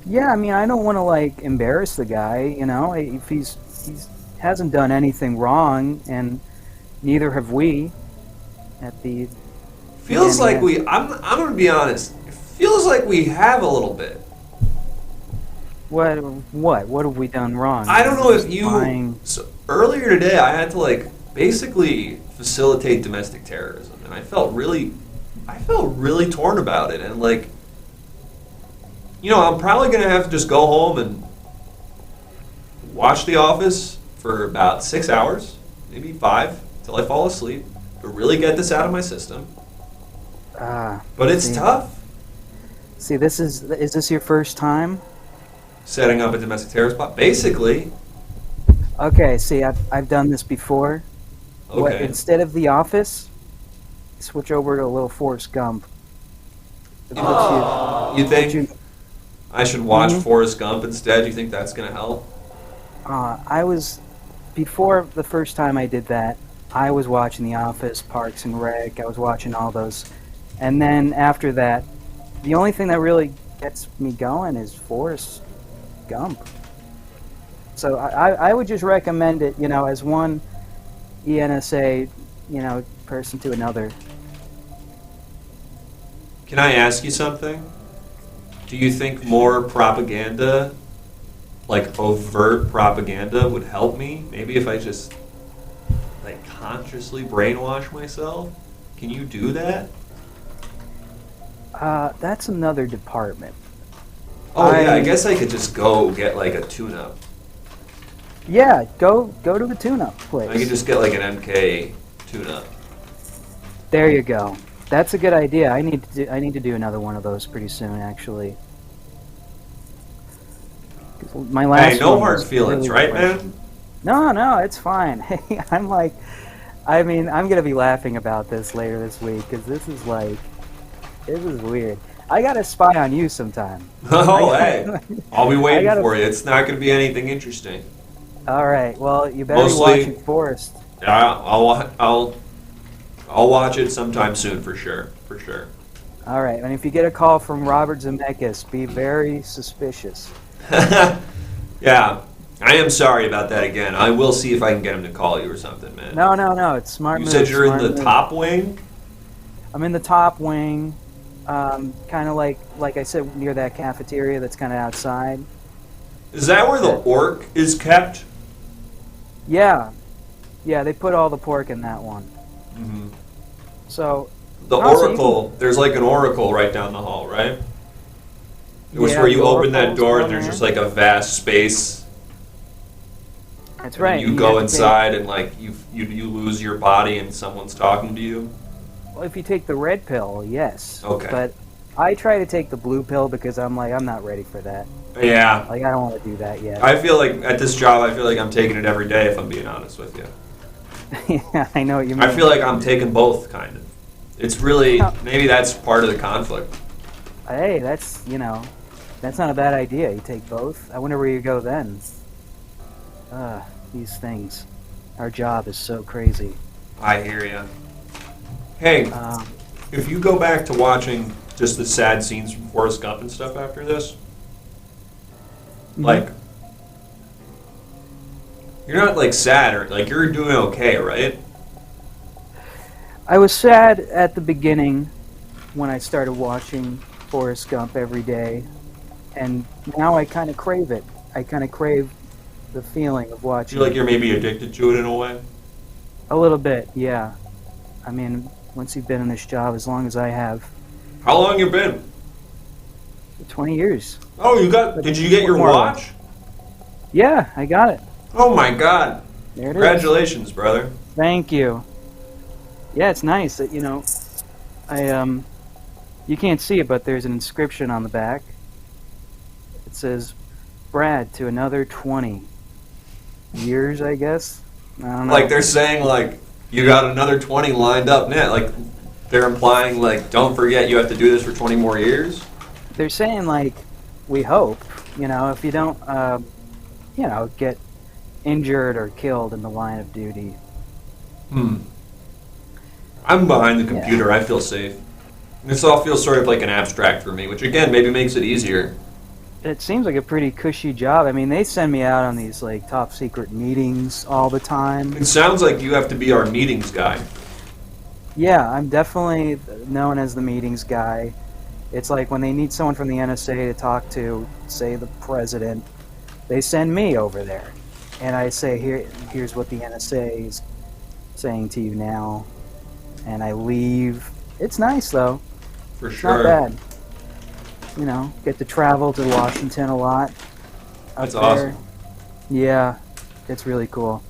Yeah, I mean, I don't want to like embarrass the guy, if he's hasn't done anything wrong, and neither have we. Feels like I'm gonna be honest. It feels like we have a little bit. What have we done wrong? I don't know if you. Lying. So earlier today, I had to like basically facilitate domestic terrorism, and I felt really torn about it, and like, I'm probably gonna have to just go home and watch The Office for about 6 hours, maybe 5, till I fall asleep, to really get this out of my system. But it's tough. See, is this your first time? Setting up a domestic terrorist plot, basically. Okay, see, I've done this before. Okay. Instead of The Office, switch over to a little Forrest Gump. You think I should watch Forrest Gump instead? You think that's gonna help? Before the first time I did that, I was watching The Office, Parks and Rec, I was watching all those. And then after that, the only thing that really gets me going is Forrest Gump. So I would just recommend it, as one ENSA, person to another. Can I ask you something? Do you think more propaganda, like overt propaganda, would help me? Maybe if I just like consciously brainwash myself? Can you do that? That's another department. Oh yeah, I guess I could just go get like a tune-up. Yeah, go to the tune-up place. I could just get like an MK tune-up. There you go. That's a good idea. I need to do another one of those pretty soon, actually. My last Hey, no one hard was feelings, really right, refreshing. man? No, it's fine. Hey, I'm gonna be laughing about this later this week because this is weird. I gotta spy on you sometime. Oh, hey, I'll be waiting gotta- for you. It's not going to be anything interesting. All right. Well, you better Mostly- be watching Forrest. Yeah, I'll watch it sometime soon for sure. For sure. All right. And if you get a call from Robert Zemeckis, be very suspicious. Yeah, I am sorry about that again. I will see if I can get him to call you or something, man. No. It's smart. You move, said you're in smart the move. top wing? I'm in the top wing, kind of like I said, near that cafeteria that's kind of outside. Is that where the orc is kept? Yeah, they put all the pork in that one. Mm-hmm. So The Also, you oracle, there's like an oracle right down the hall, right? It was Yeah, where you the open that oracle's door down and there's there. just like a vast space. That's And right. you have go to inside and like you lose your body and someone's talking to you. Well, if you take the red pill, yes. Okay. But I try to take the blue pill because I'm not ready for that. Yeah. Like I don't want to do that yet. I feel like at this job, I feel like I'm taking it every day if I'm being honest with you. Yeah, I know what you mean. I feel like I'm taking both, kind of. It's really, maybe that's part of the conflict. Hey, that's not a bad idea. You take both. I wonder where you go then. These things. Our job is so crazy. I hear you. Hey, if you go back to watching just the sad scenes from Forrest Gump and stuff after this, like, you're not like sad or like you're doing okay, right? I was sad at the beginning when I started watching Forrest Gump every day, and now I kind of crave it. I kind of crave the feeling of I watching. feel like you're maybe addicted to it in a way. A little bit, yeah. I mean, once you've been in this job as long as I have, How long you been? 20 years. Oh, did you get your More or watch? Yeah, I got it. Oh my God. There it is. Congratulations, brother. Thank you. Yeah, it's nice that, you can't see it, but there's an inscription on the back. It says, Brad, to another 20 years, I guess. I don't know. Like they're saying like you got another 20 lined up net. Like they're implying like don't forget you have to do this for 20 more years. They're saying, like, we hope, if you don't, get injured or killed in the line of duty. I'm behind the computer. I feel safe. This all feels sort of like an abstract for me, which again maybe makes it easier. It seems like a pretty cushy job. I mean, they send me out on these, like, top secret meetings all the time. It sounds like you have to be our meetings guy. Yeah, I'm definitely known as the meetings guy. It's like when they need someone from the NSA to talk to, say, the president, they send me over there. And I say, here's what the NSA is saying to you now. And I leave. It's nice, though. For It's sure. not bad. Get to travel to Washington a lot. That's up there. awesome. Yeah, it's really cool.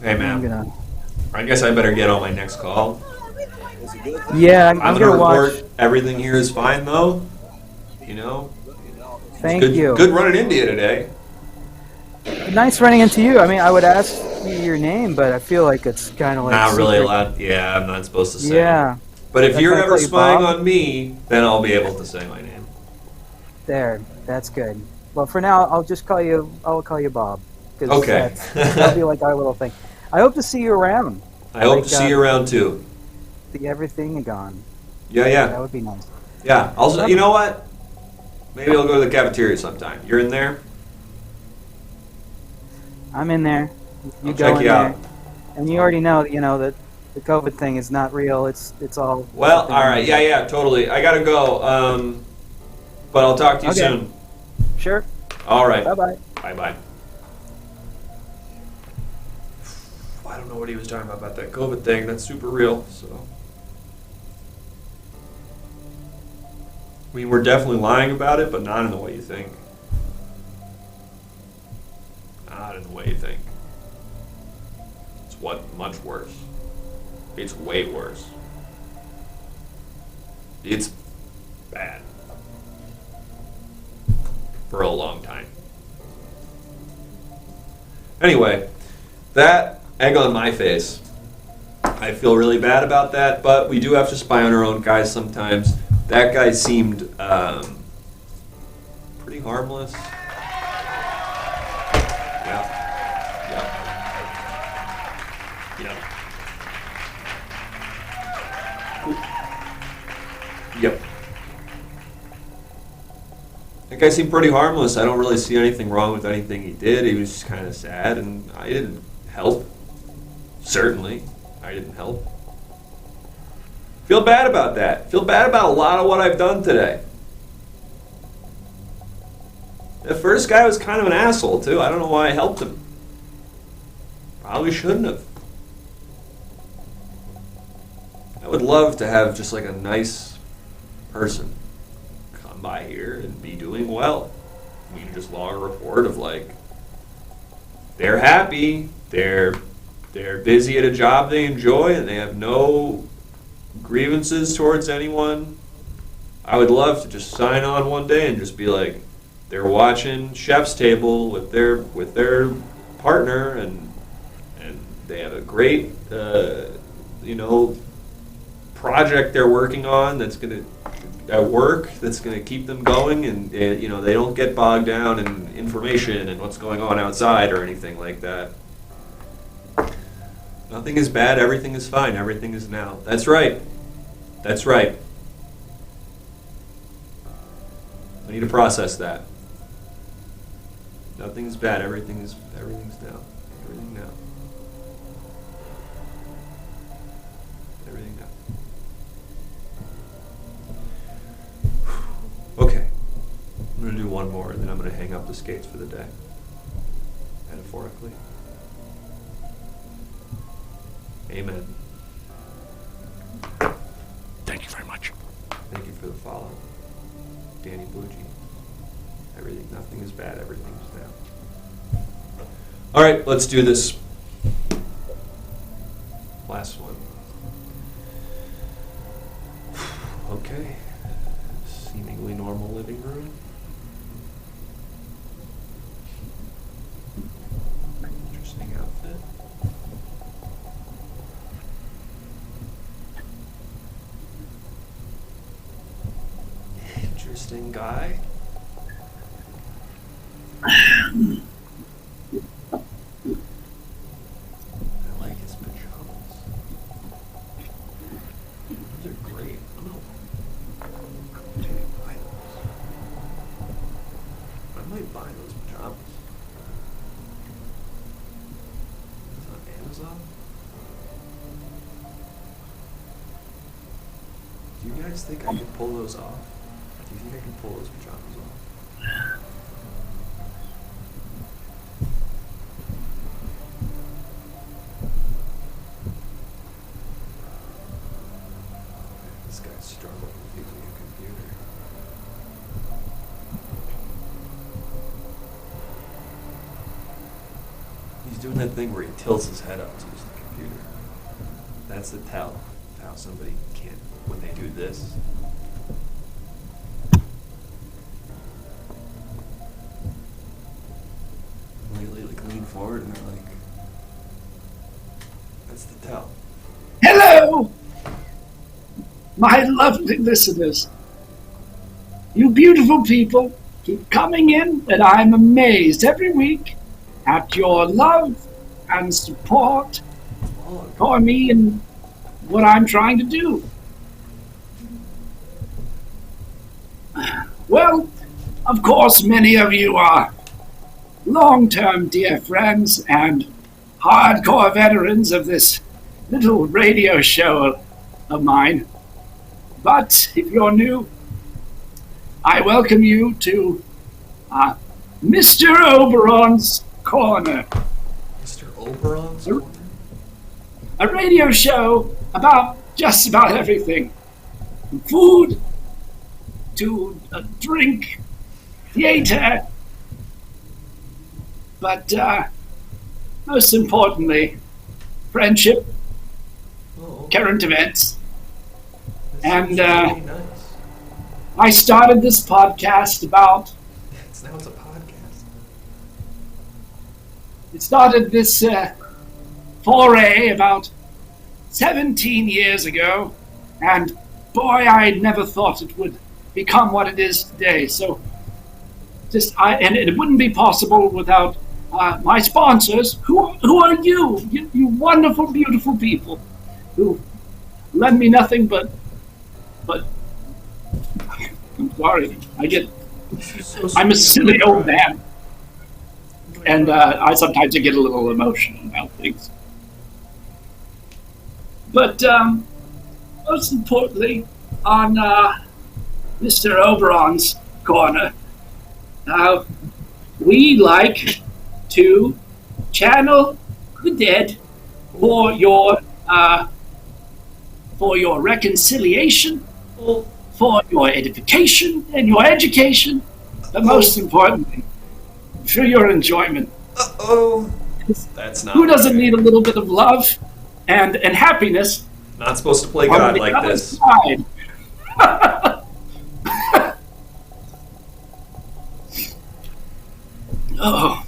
Hey man, I'm gonna. I guess I better get on my next call. Yeah, I'm gonna gonna report watch. everything here is fine though. Thank good, you. Good running India today. Nice running into you. I mean, I would ask you your name, but I feel like it's kind of like Not really secret. allowed. Yeah, I'm not supposed to say. Yeah. But if That's you're why I ever call you spying Bob. on me, then I'll be able to say my name. There, that's good. Well, for now, I'll call you Bob. 'Cause Okay. that'll be like our little thing. I hope to see you around. I hope to see you around too. The everything gone. Yeah. That would be nice. Yeah. Also, you know what? Maybe I'll go to the cafeteria sometime. You're in there? I'm in there. You I'll go check in you there. out. And you already know, that the COVID thing is not real. It's all. Well, all right. Yeah, totally. I gotta go. But I'll talk to you Okay. soon. Sure. All right. Bye-bye. Bye-bye. I don't know what he was talking about that COVID thing. That's super real. So. I mean, we're definitely lying about it, but not in the way you think. Not in the way you think. It's much worse. It's way worse. It's bad. For a long time. Anyway, that egg on my face. I feel really bad about that, but we do have to spy on our own guys sometimes. That guy seemed pretty harmless. Yeah. Yep. That guy seemed pretty harmless. I don't really see anything wrong with anything he did. He was just kind of sad, and I didn't help. Certainly, I didn't help. Feel bad about that. Feel bad about a lot of what I've done today. The first guy was kind of an asshole, too. I don't know why I helped him. Probably shouldn't have. I would love to have just like a nice person come by here and be doing well. I mean, just log a report of like, they're happy, they're busy at a job they enjoy, and they have no grievances towards anyone. I would love to just sign on one day and just be like, they're watching Chef's Table with their partner, and they have a great project they're working on that's gonna keep them going, and they don't get bogged down in information and what's going on outside or anything like that. Nothing is bad, everything is fine, everything is now. That's right. That's right. I need to process that. Nothing's bad, everything's now. Everything now. Everything now. Okay. I'm going to do one more, and then I'm going to hang up the skates for the day. Metaphorically. Amen. Thank you very much. Thank you for the follow. Danny Bougie. Nothing is bad, everything is now. All right, let's do this. Last one. Okay. Seemingly normal living room. Interesting outfit. Interesting guy. I like his pajamas. Those are great. I'm gonna buy those. I might buy those pajamas. Is it on Amazon? Do you guys think I can pull those off? Do you think I can pull those pajamas off? This guy's struggling with using a computer. He's doing that thing where he tilts his head up to use the computer. That's the tell of how somebody can't when they do this. Lately, like lean forward and they're like, that's the tell. Hello, my lovely listeners. You beautiful people keep coming in, and I'm amazed every week at your love and support for me and what I'm trying to do. Well, of course, many of you are long-term dear friends and hardcore veterans of this little radio show of mine. But if you're new, I welcome you to Mr. Oberon's Corner. Mr. Oberon's Corner? A radio show about just about everything. From food to drink, theater, but most importantly, friendship, current events. And really nice. I started this podcast about... Now it's a podcast. It started this foray about 17 years ago, and boy, I never thought it would become what it is today. So, and it wouldn't be possible without my sponsors. Who are you? You wonderful, beautiful people who lend me nothing but. I'm sorry. I'm a silly old man, and I sometimes get a little emotional about things. But most importantly, on Mr. Oberon's corner, we like to channel the dead for your reconciliation, for your edification and your education, but most importantly, for your enjoyment. That's not. Who doesn't need a little bit of love and happiness? Not supposed to play God like this. Oh.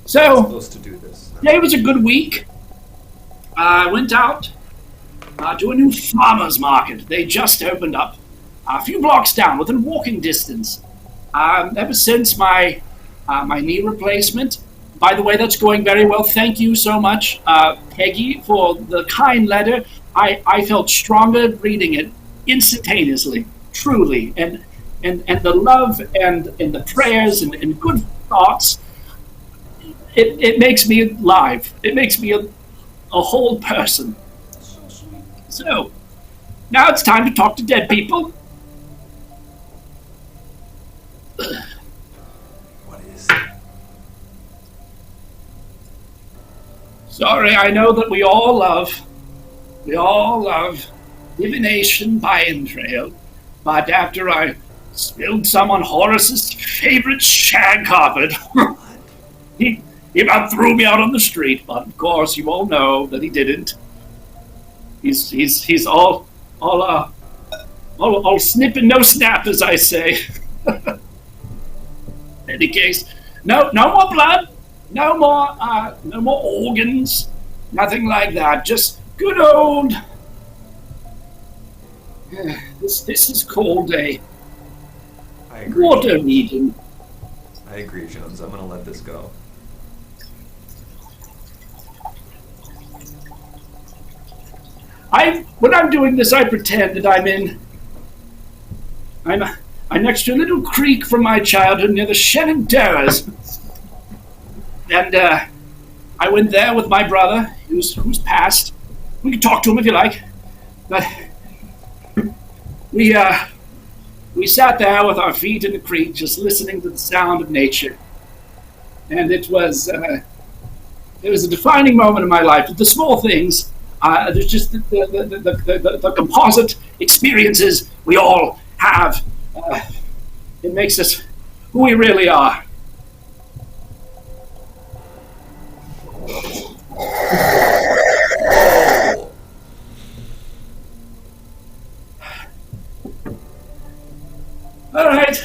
So, Supposed to do this. today was a good week. I went out to a new farmer's market. They just opened up a few blocks down, within walking distance. Ever since my knee replacement, by the way, that's going very well. Thank you so much, Peggy, for the kind letter. I felt stronger reading it instantaneously, truly, and the love and the prayers and good thoughts. It makes me alive. It makes me a whole person. So, now it's time to talk to dead people. What is? Sorry, I know that we all love divination by entrail, but after I spilled some on Horace's favorite shag carpet, he about threw me out on the street. But of course, you all know that he didn't. He's all snip and no snap, as I say. In any case, no more blood, no more organs, nothing like that. Just good old. This is called a water meeting. I agree, Jones. I'm gonna let this go. When I'm doing this, I pretend that I'm next to a little creek from my childhood near the Shenandoahs. And I went there with my brother, who's passed. We can talk to him if you like. But we sat there with our feet in the creek, just listening to the sound of nature. And it was a defining moment in my life. The small things. There's just the composite experiences we all have. It makes us who we really are. All right.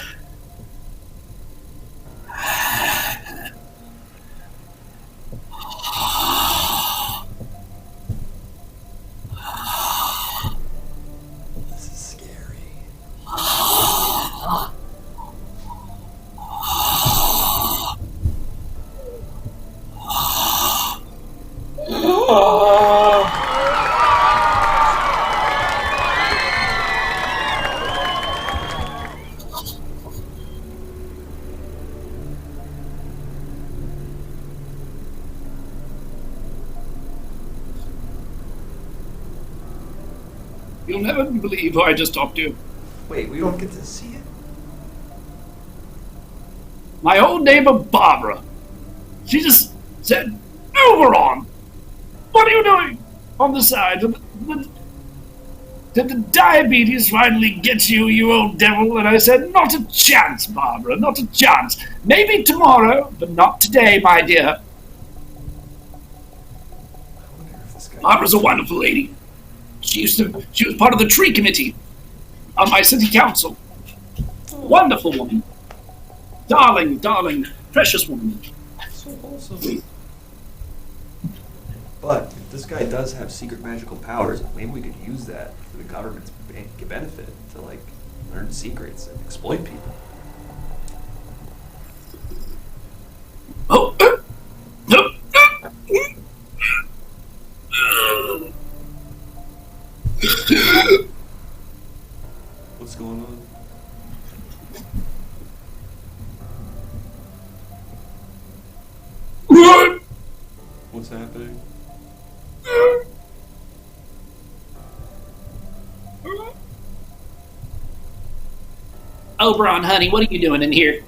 You'll never believe who I just talked to. Wait, we don't get to see it? My old neighbor Barbara. She just said, "Oberon, what are you doing on the side of the Did the diabetes finally get you, you old devil? And I said, not a chance, Barbara, not a chance. Maybe tomorrow, but not today, my dear. Barbara's a wonderful lady. She was part of the tree committee on my city council. Wonderful woman. Darling, precious woman. So awesome. But if this guy does have secret magical powers, maybe we could use that for the government's benefit to like learn secrets and exploit people. Oh. What's going on? What's happening? Oberon, honey, what are you doing in here?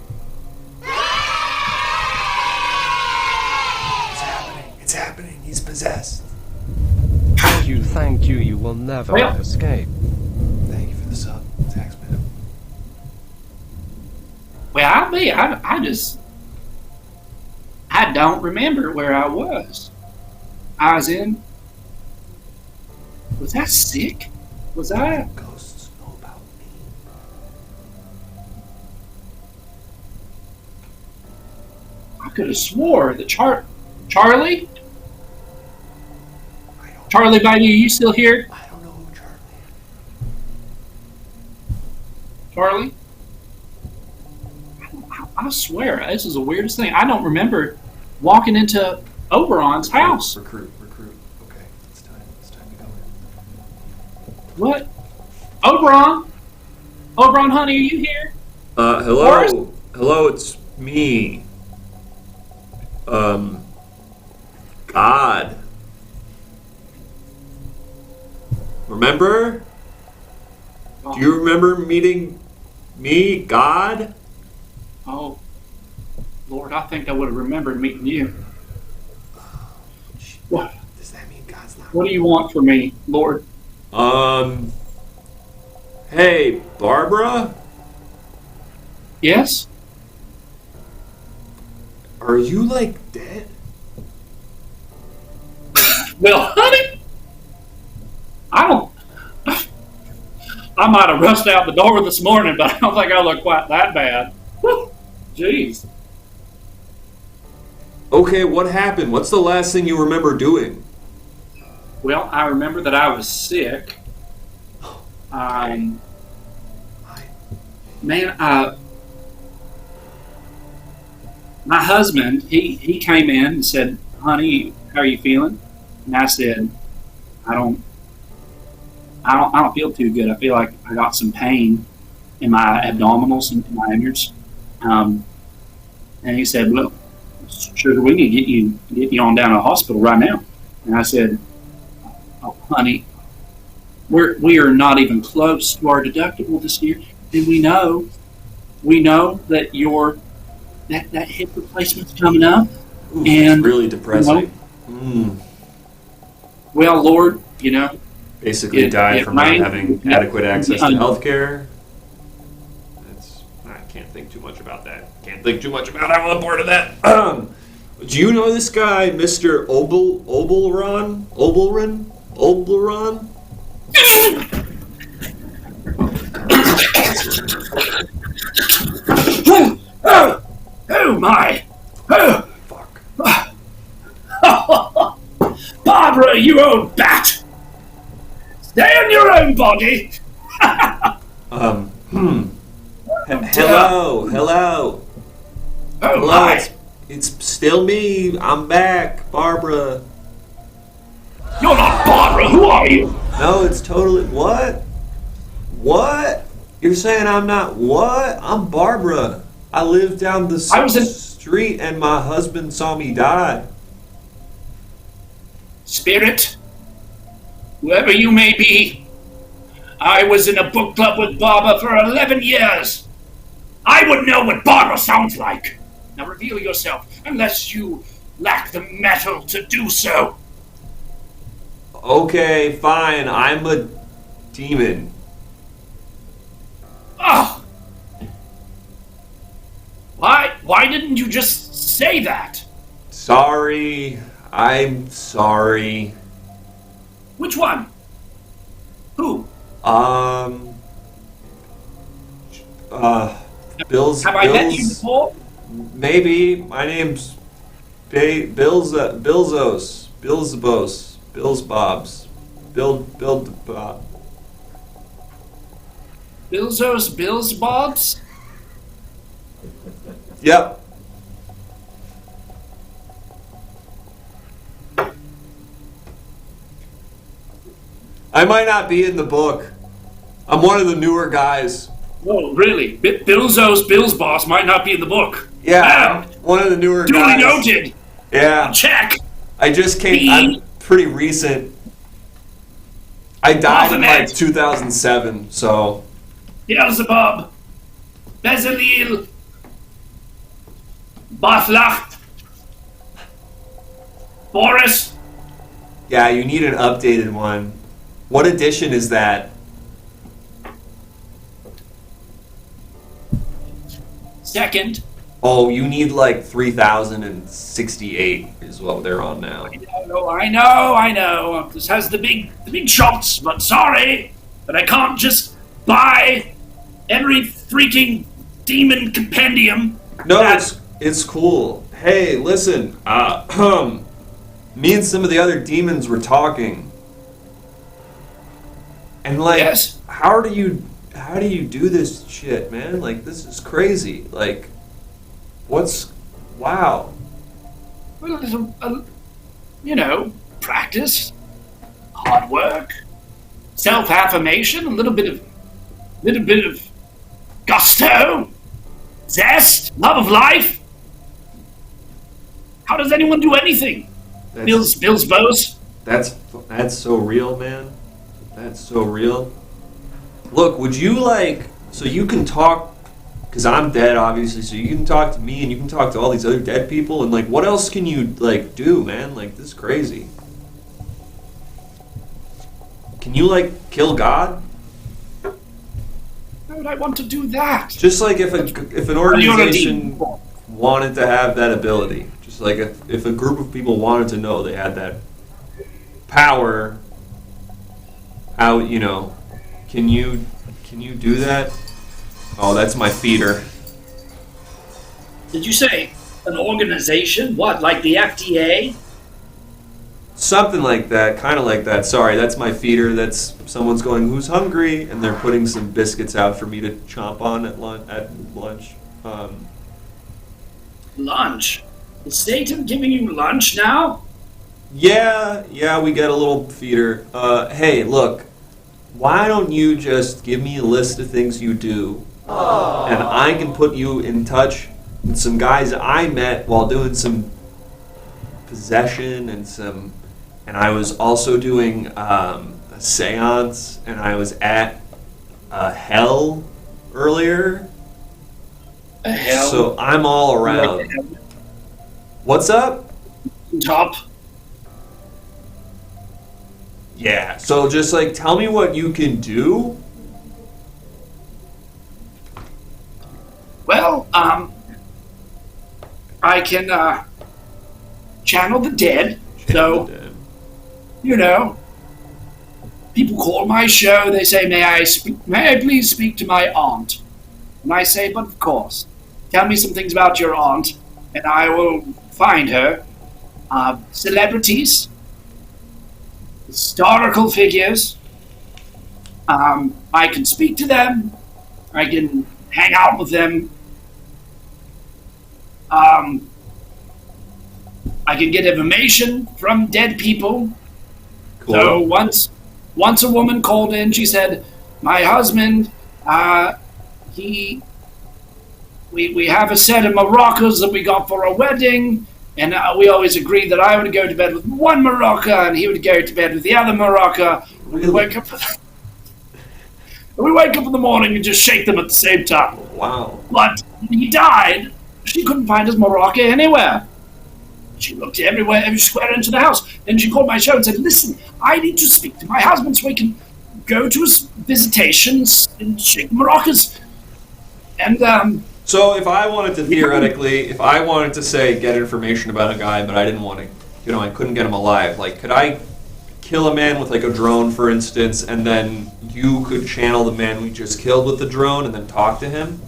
It's happening. He's possessed. Thank you. You will never escape. Thank you for the sub, Taxman. Well, I don't remember where I was. I was in. Was I sick? Was I? Ghosts know about me. I could have swore that Charlie? Charlie, are you still here? I don't know who Charlie? I swear, this is the weirdest thing. I don't remember walking into Oberon's house. Recruit. Okay, it's time to go in. What? Oberon, honey, are you here? Hello? Boris? Hello, it's me. God. Remember? Do you remember meeting me, God? Oh, Lord, I think I would have remembered meeting you. What? Does that mean God's not? What do you want from me, Lord? Hey, Barbara? Yes? Are you, like, dead? Well, honey, I might have rushed out the door this morning, but I don't think I look quite that bad. Whew, jeez. Okay, what happened? What's the last thing you remember doing? Well, I remember that I was sick. My husband, he came in and said, honey, how are you feeling? And I said, I don't feel too good. I feel like I got some pain in my abdominals and my innards. And he said, well, sugar, we need to get you on down to the hospital right now. And I said, oh, honey, we are not even close to our deductible this year. And we know that that hip replacement's coming up. Ooh, and it's really depressing. Well, Lord, basically died from not having adequate access to health care. I can't think too much about that. Can't think too much about how I'm part of that. Do you know this guy, Mr. Obelron? Oh my! Oh, fuck! Barbara, you old bat! Stay in your own body. Hello. Oh Hello, my! it's still me. I'm back, Barbara. You're not Barbara. Who are you? No, it's totally what? What? You're saying I'm not what? I'm Barbara. I live down the street, and my husband saw me die. Spirit, whoever you may be, I was in a book club with Barbara for 11 years. I would know what Barbara sounds like. Now reveal yourself, unless you lack the metal to do so. Okay, fine. I'm a demon. Oh! Why didn't you just say that? Sorry. I'm sorry. Which one? Who? Bill's. Have I met you before? Maybe. My name's Billzos. Bill's Bobs. Bill Bob. Billzos, Bill's Bobs? Yep. I might not be in the book. I'm one of the newer guys. Oh, really? Billzos, Bill's Boss might not be in the book. Yeah, one of the newer duly guys. noted. Yeah. Check. I just came. I'm pretty recent. I died in like 2007, so. Beelzebub. Bezalel. Baflacht. Boris. Yeah, you need an updated one. What edition is that? Second. Oh, you need like 3068 is what they're on now. I know. This has the big shots, but sorry, but I can't just buy every freaking demon compendium. No, it's cool. Hey, listen, me and some of the other demons were talking, and like, yes. how do you do this shit, man? Like, this is crazy. Like, wow. Well, practice, hard work, self-affirmation, a little bit of gusto, zest, love of life. How does anyone do anything? Bill's boast. That's so real, man. That's so real. Look, would you so you can talk, because I'm dead, obviously, so you can talk to me and you can talk to all these other dead people, and what else can you do, man? This is crazy. Can you kill God? Why would I want to do that? Just if an organization wanted to have that ability, just if a group of people wanted to know they had that power, how can you do that? Oh, that's my feeder. Did you say an organization? What, like the FDA? Something like that, kind of like that. Sorry, that's my feeder. That's someone's going, who's hungry, and they're putting some biscuits out for me to chomp on at lunch. Lunch? Is Satan giving you lunch now? Yeah, we get a little feeder. Hey, look, why don't you just give me a list of things you do, and I can put you in touch with some guys I met while doing some possession and I was also doing a seance, and I was at hell earlier. A hell? So I'm all around. What's up? Top. Yeah, so just tell me what you can do. Well, I can channel the dead. People call my show, they say, may I please speak to my aunt? And I say, but of course. Tell me some things about your aunt, and I will find her. Celebrities, historical figures. I can speak to them. I can hang out with them. I can get information from dead people. Cool. So once a woman called in, she said, my husband, we have a set of maracas that we got for a wedding, and we always agreed that I would go to bed with one maraca and he would go to bed with the other maraca. Really? We wake up in the morning and just shake them at the same time. Wow. But when he died, she couldn't find his maraca anywhere. She looked everywhere, every square inch of the house. Then she called my show and said, listen, I need to speak to my husband so we can go to his visitations and shake maracas. And, So if I wanted to theoretically, if I wanted to say get information about a guy, but I didn't want to, I couldn't get him alive, like, could I kill a man with, like, a drone, for instance, and then you could channel the man we just killed with the drone and then talk to him?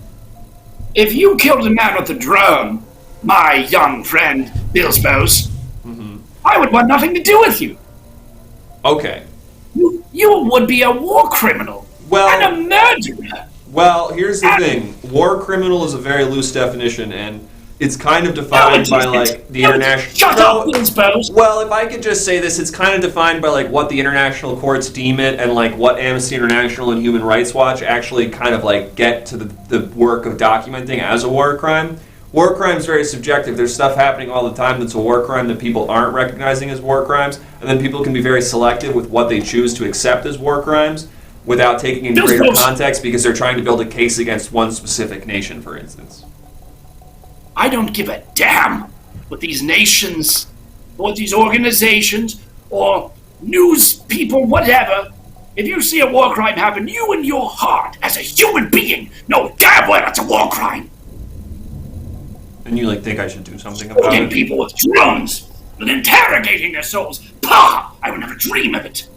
if you killed a man with a drone, my young friend, Billsbos, I would want nothing to do with you. Okay. You would be a war criminal and a murderer. Well, here's the thing. War criminal is a very loose definition, and it's kind of defined by, like, the international... Shut up, Billsbos! Well, if I could just say this, it's kind of defined by, like, what the international courts deem it, and, like, what Amnesty International and Human Rights Watch actually kind of, like, get to the work of documenting as a war crime. War crime is very subjective. There's stuff happening all the time that's a war crime that people aren't recognizing as war crimes, and then people can be very selective with what they choose to accept as war crimes without taking into greater context because they're trying to build a case against one specific nation, for instance. I don't give a damn what these nations, or these organizations, or news people, whatever. If you see a war crime happen, you in your heart, as a human being, know damn well it's a war crime. And you, like, think I should do something about Shooting it? people with drones and interrogating their souls. Pah! I would never dream of it.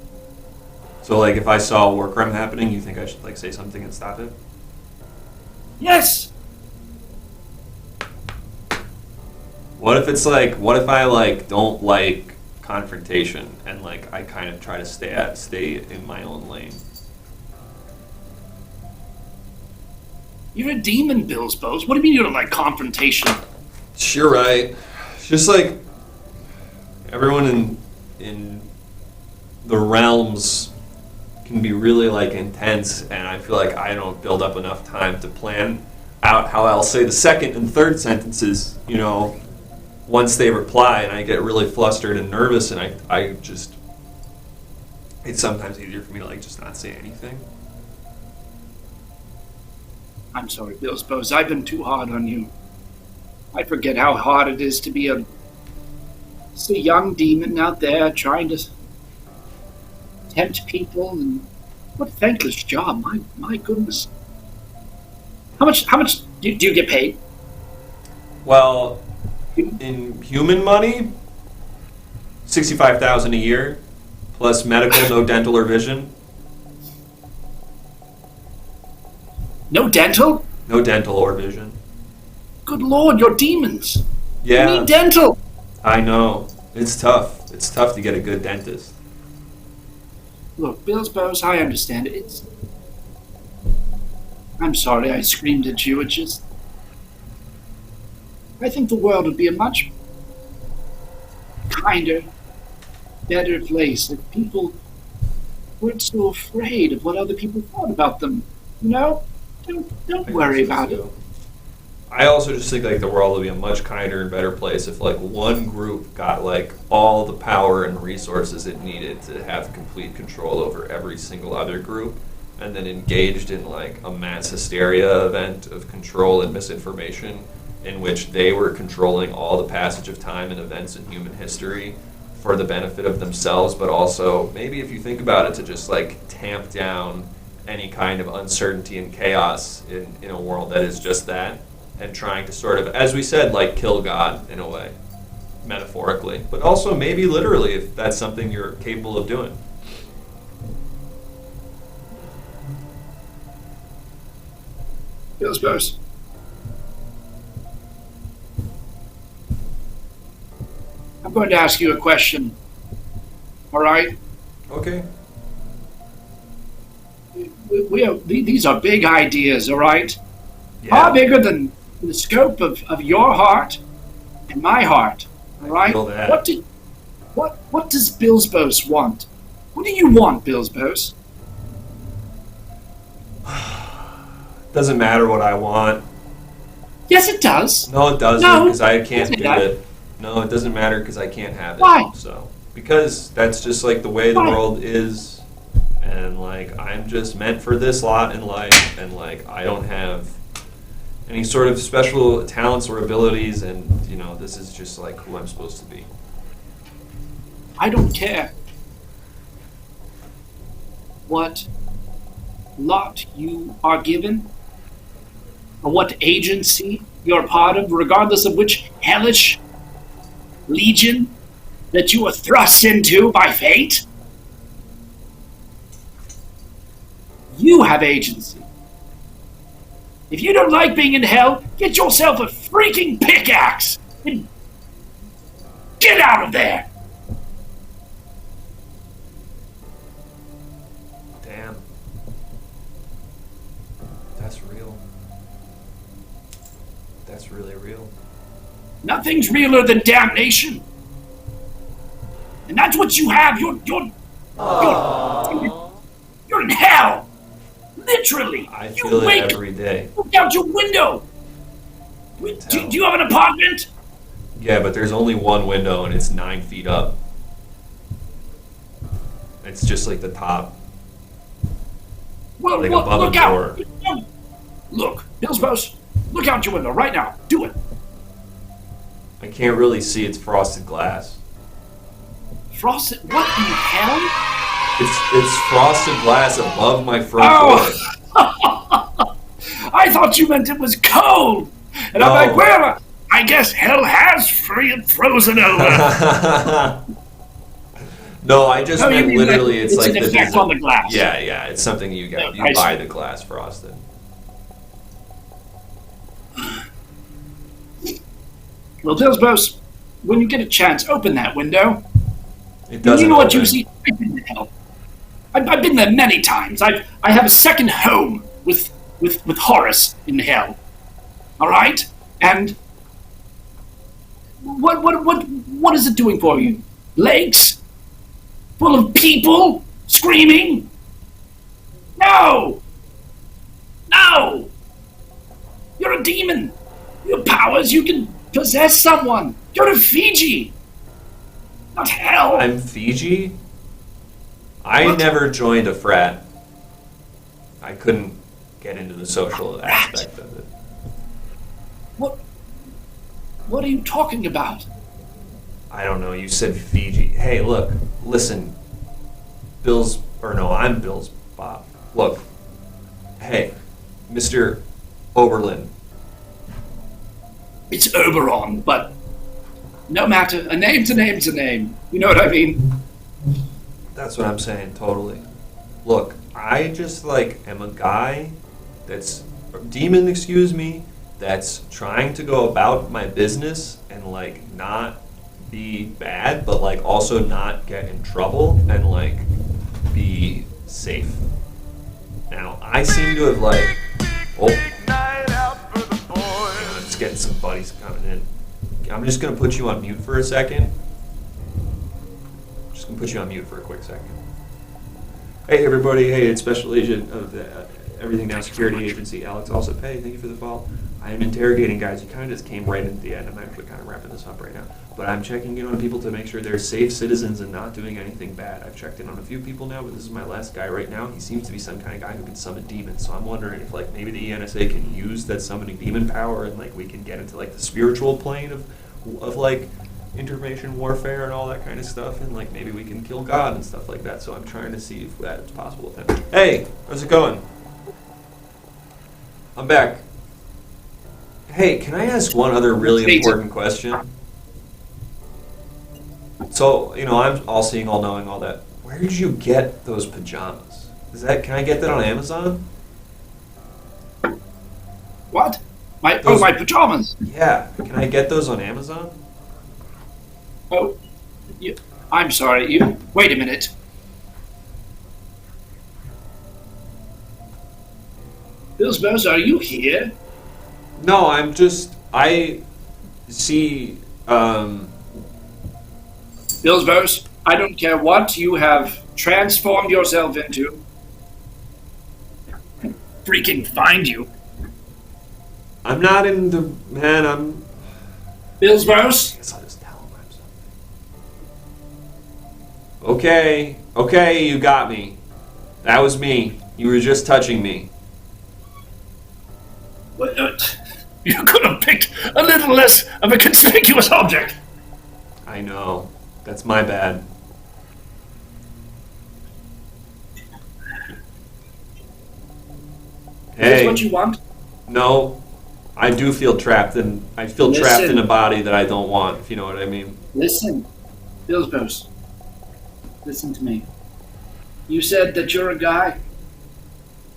So, like, if I saw a war crime happening, you think I should, like, say something and stop it? Yes. What if it's like, what if I, like, don't like confrontation and, like, I kind of try to stay in my own lane? You're a demon, Billsbos. What do you mean you don't like confrontation? You're right. It's just like everyone in the realms can be really, like, intense, and I feel like I don't build up enough time to plan out how I'll say the second and third sentences, you know, once they reply, and I get really flustered and nervous, and I just, it's sometimes easier for me to, like, just not say anything. I'm sorry, Billsbos. I've been too hard on you. I forget how hard it is to be a young demon out there trying to tempt people, and what a thankless job. My goodness. How much do you get paid? Well, in human money, $65,000 a year, plus medical, no dental or vision. No dental? No dental or vision. Good lord, you're demons. Yeah. You need dental. I know. It's tough. It's tough to get a good dentist. Look, Billsbos, I understand it. I'm sorry I screamed at you. It's just... I think the world would be a much kinder, better place if people weren't so afraid of what other people thought about them. You know? Don't worry about it. I also just think, like, the world would be a much kinder and better place if, like, one group got, like, all the power and resources it needed to have complete control over every single other group, and then engaged in, like, a mass hysteria event of control and misinformation in which they were controlling all the passage of time and events in human history for the benefit of themselves, but also, maybe if you think about it, to just, like, tamp down any kind of uncertainty and chaos in a world that is just that, and trying to sort of, as we said, like, kill God in a way, metaphorically, but also maybe literally if that's something you're capable of doing. Billsbos. I'm going to ask you a question. All right? Okay. These are big ideas, all right? Yeah. Far bigger than the scope of your heart and my heart, all right? I feel that. What does Billsbos want? What do you want, Billsbos? Doesn't matter what I want. Yes, it does. No, it doesn't, No, because I can't it do does. it. No, it doesn't matter because I can't have it. Why? So, because that's just, like, the way the Why? world is, and, like, I'm just meant for this lot in life, and, like, I don't have any sort of special talents or abilities, and, you know, this is just, like, who I'm supposed to be. I don't care what lot you are given, or what agency you're part of, regardless of which hellish legion that you are thrust into by fate. You have agency. If you don't like being in hell, get yourself a freaking pickaxe and get out of there. Damn. That's real. That's really real. Nothing's realer than damnation. And that's what you have. You're in hell. Literally. I feel it every day. Look out your window. Do you have an apartment? Yeah, but there's only one window and it's 9 feet up. It's just like the top. Well, like look above a out. door. Look, Billsbos, look out your window right now. Do it. I can't really see, it's frosted glass. Frosted? What in hell? It's frosted glass above my front door. I thought you meant it was cold. And No. I'm like, well, I guess hell has frozen over. No, I just No, you meant mean literally that it's like an the effect on the glass. Yeah, it's something you get. You I buy see. the glass frosted. Well, Billsbos, when you get a chance, open that window. It doesn't You know what you open. see? I've been to hell. I've been there many times. I have a second home with Horace in hell. All right, and what is it doing for you? Lakes full of people screaming? No. You're a demon. You have powers. You can possess someone. Go to Fiji. Not hell. I'm Fiji? I What? never joined a frat. I couldn't get into the social aspect of it. What are you talking about? I don't know, you said Fiji. Hey, look, listen. I'm Bill's Bob. Look, hey, Mr. Oberlin. It's Oberon, but no matter. A name's a name's a name. You know what I mean? That's what I'm saying, totally. Look, I just, am a guy demon, excuse me, that's trying to go about my business and, not be bad, but, also not get in trouble and, be safe. Now, I seem to have, I'm just getting some buddies coming in. I'm just going to put you on mute for a second. Just going to put you on mute for a quick second. Hey, everybody. Hey, it's Special Agent of the Everything Now Security Agency, Alex Alsop. Hey, thank you for the follow. I am interrogating guys. You kind of just came right at the end. I'm actually kind of wrapping this up right now. But I'm checking in on people to make sure they're safe citizens and not doing anything bad. I've checked in on a few people now, but this is my last guy right now. He seems to be some kind of guy who can summon demons. So I'm wondering if, maybe the ENSA can use that summoning demon power and, we can get into, the spiritual plane of information warfare and all that kind of stuff, and maybe we can kill God and stuff like that. So I'm trying to see if that's possible with him. Hey, how's it going? I'm back. Hey, can I ask one other really important question? So, I'm all seeing, all knowing, all that. Where did you get those pajamas? Can I get that on Amazon? What? My pajamas. Yeah, can I get those on Amazon? Oh, I'm sorry. Wait a minute. Billsbos, are you here? No, I see, Billsbos, I don't care what you have transformed yourself into. Freaking find you. I'm not in the, man, I'm... Billsbos? I guess I'll just tell him I'm something. Okay, you got me. That was me. You were just touching me. You could have picked a little less of a conspicuous object. I know. That's my bad. this what you want? No, I do feel trapped, and I feel trapped in a body that I don't want, if you know what I mean. Listen, Billsbos. Listen to me. You said that you're a guy.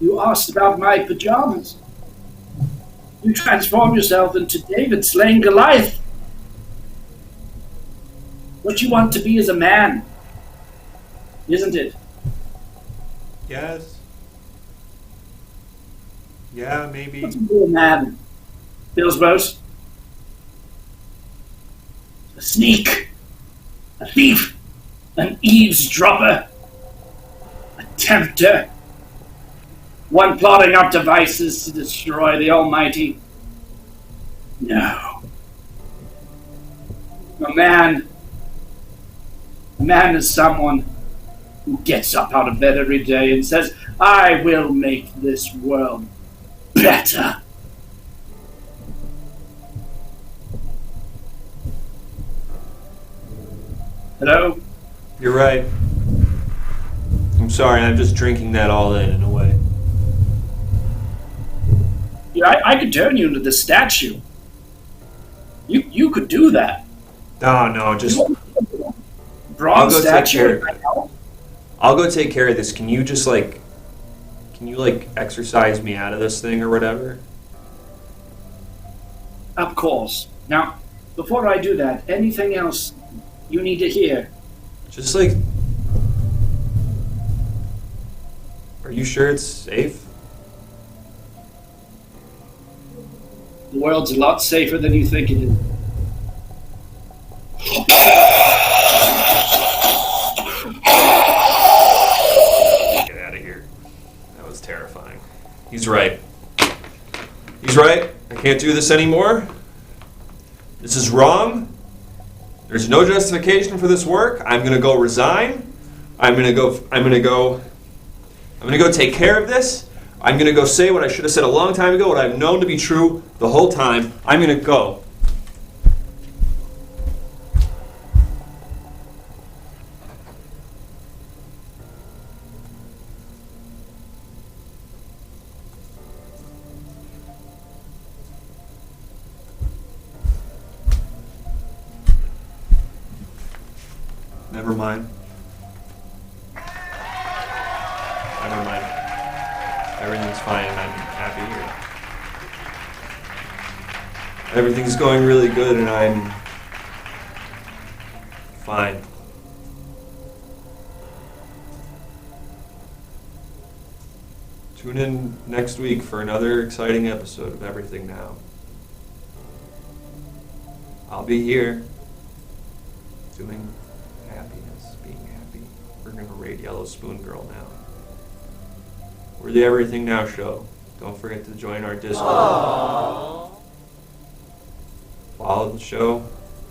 You asked about my pajamas. You transform yourself into David slaying Goliath. What you want to be is a man, isn't it? Yes. Yeah, maybe. What's to be a man, Billsbos? A sneak, a thief, an eavesdropper, a tempter, one plotting up devices to destroy the Almighty. No. A man is someone who gets up out of bed every day and says, I will make this world better. Hello? You're right. I'm sorry, I'm just drinking that all in a way. Yeah, I could turn you into the statue. You could do that. No, just... Bronze statue. I'll go take care of this. Can you just exercise me out of this thing or whatever? Of course. Now, before I do that, anything else you need to hear? Just are you sure it's safe? The world's a lot safer than you think it is. Get out of here. That was terrifying. He's right. He's right. I can't do this anymore. This is wrong. There's no justification for this work. I'm gonna go resign. I'm gonna go take care of this. I'm gonna go say what I should have said a long time ago, what I've known to be true the whole time. I'm gonna go. Never mind. Never mind. Everything's fine and I'm happy here. Everything's going really good and I'm fine. Tune in next week for another exciting episode of Everything Now. I'll be here doing happiness, being happy. We're going to raid Yellow Spoon Girl now. We're the Everything Now Show. Don't forget to join our Discord. Aww. Follow the show.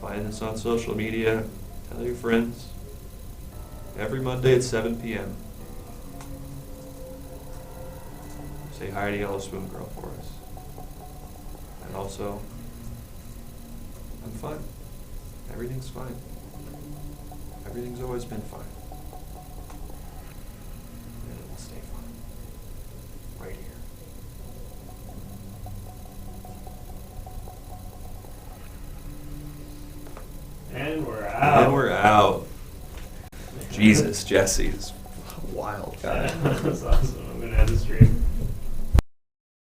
Find us on social media. Tell your friends. Every Monday at 7 p.m. Say hi to Yellow Spoon Girl for us. And also, I'm fine. Everything's fine. Everything's always been fine. And it will stay fine. Right here. And we're out. And we're out. Jesus, Jesse is a wild guy. That's awesome. I'm going to have to stream.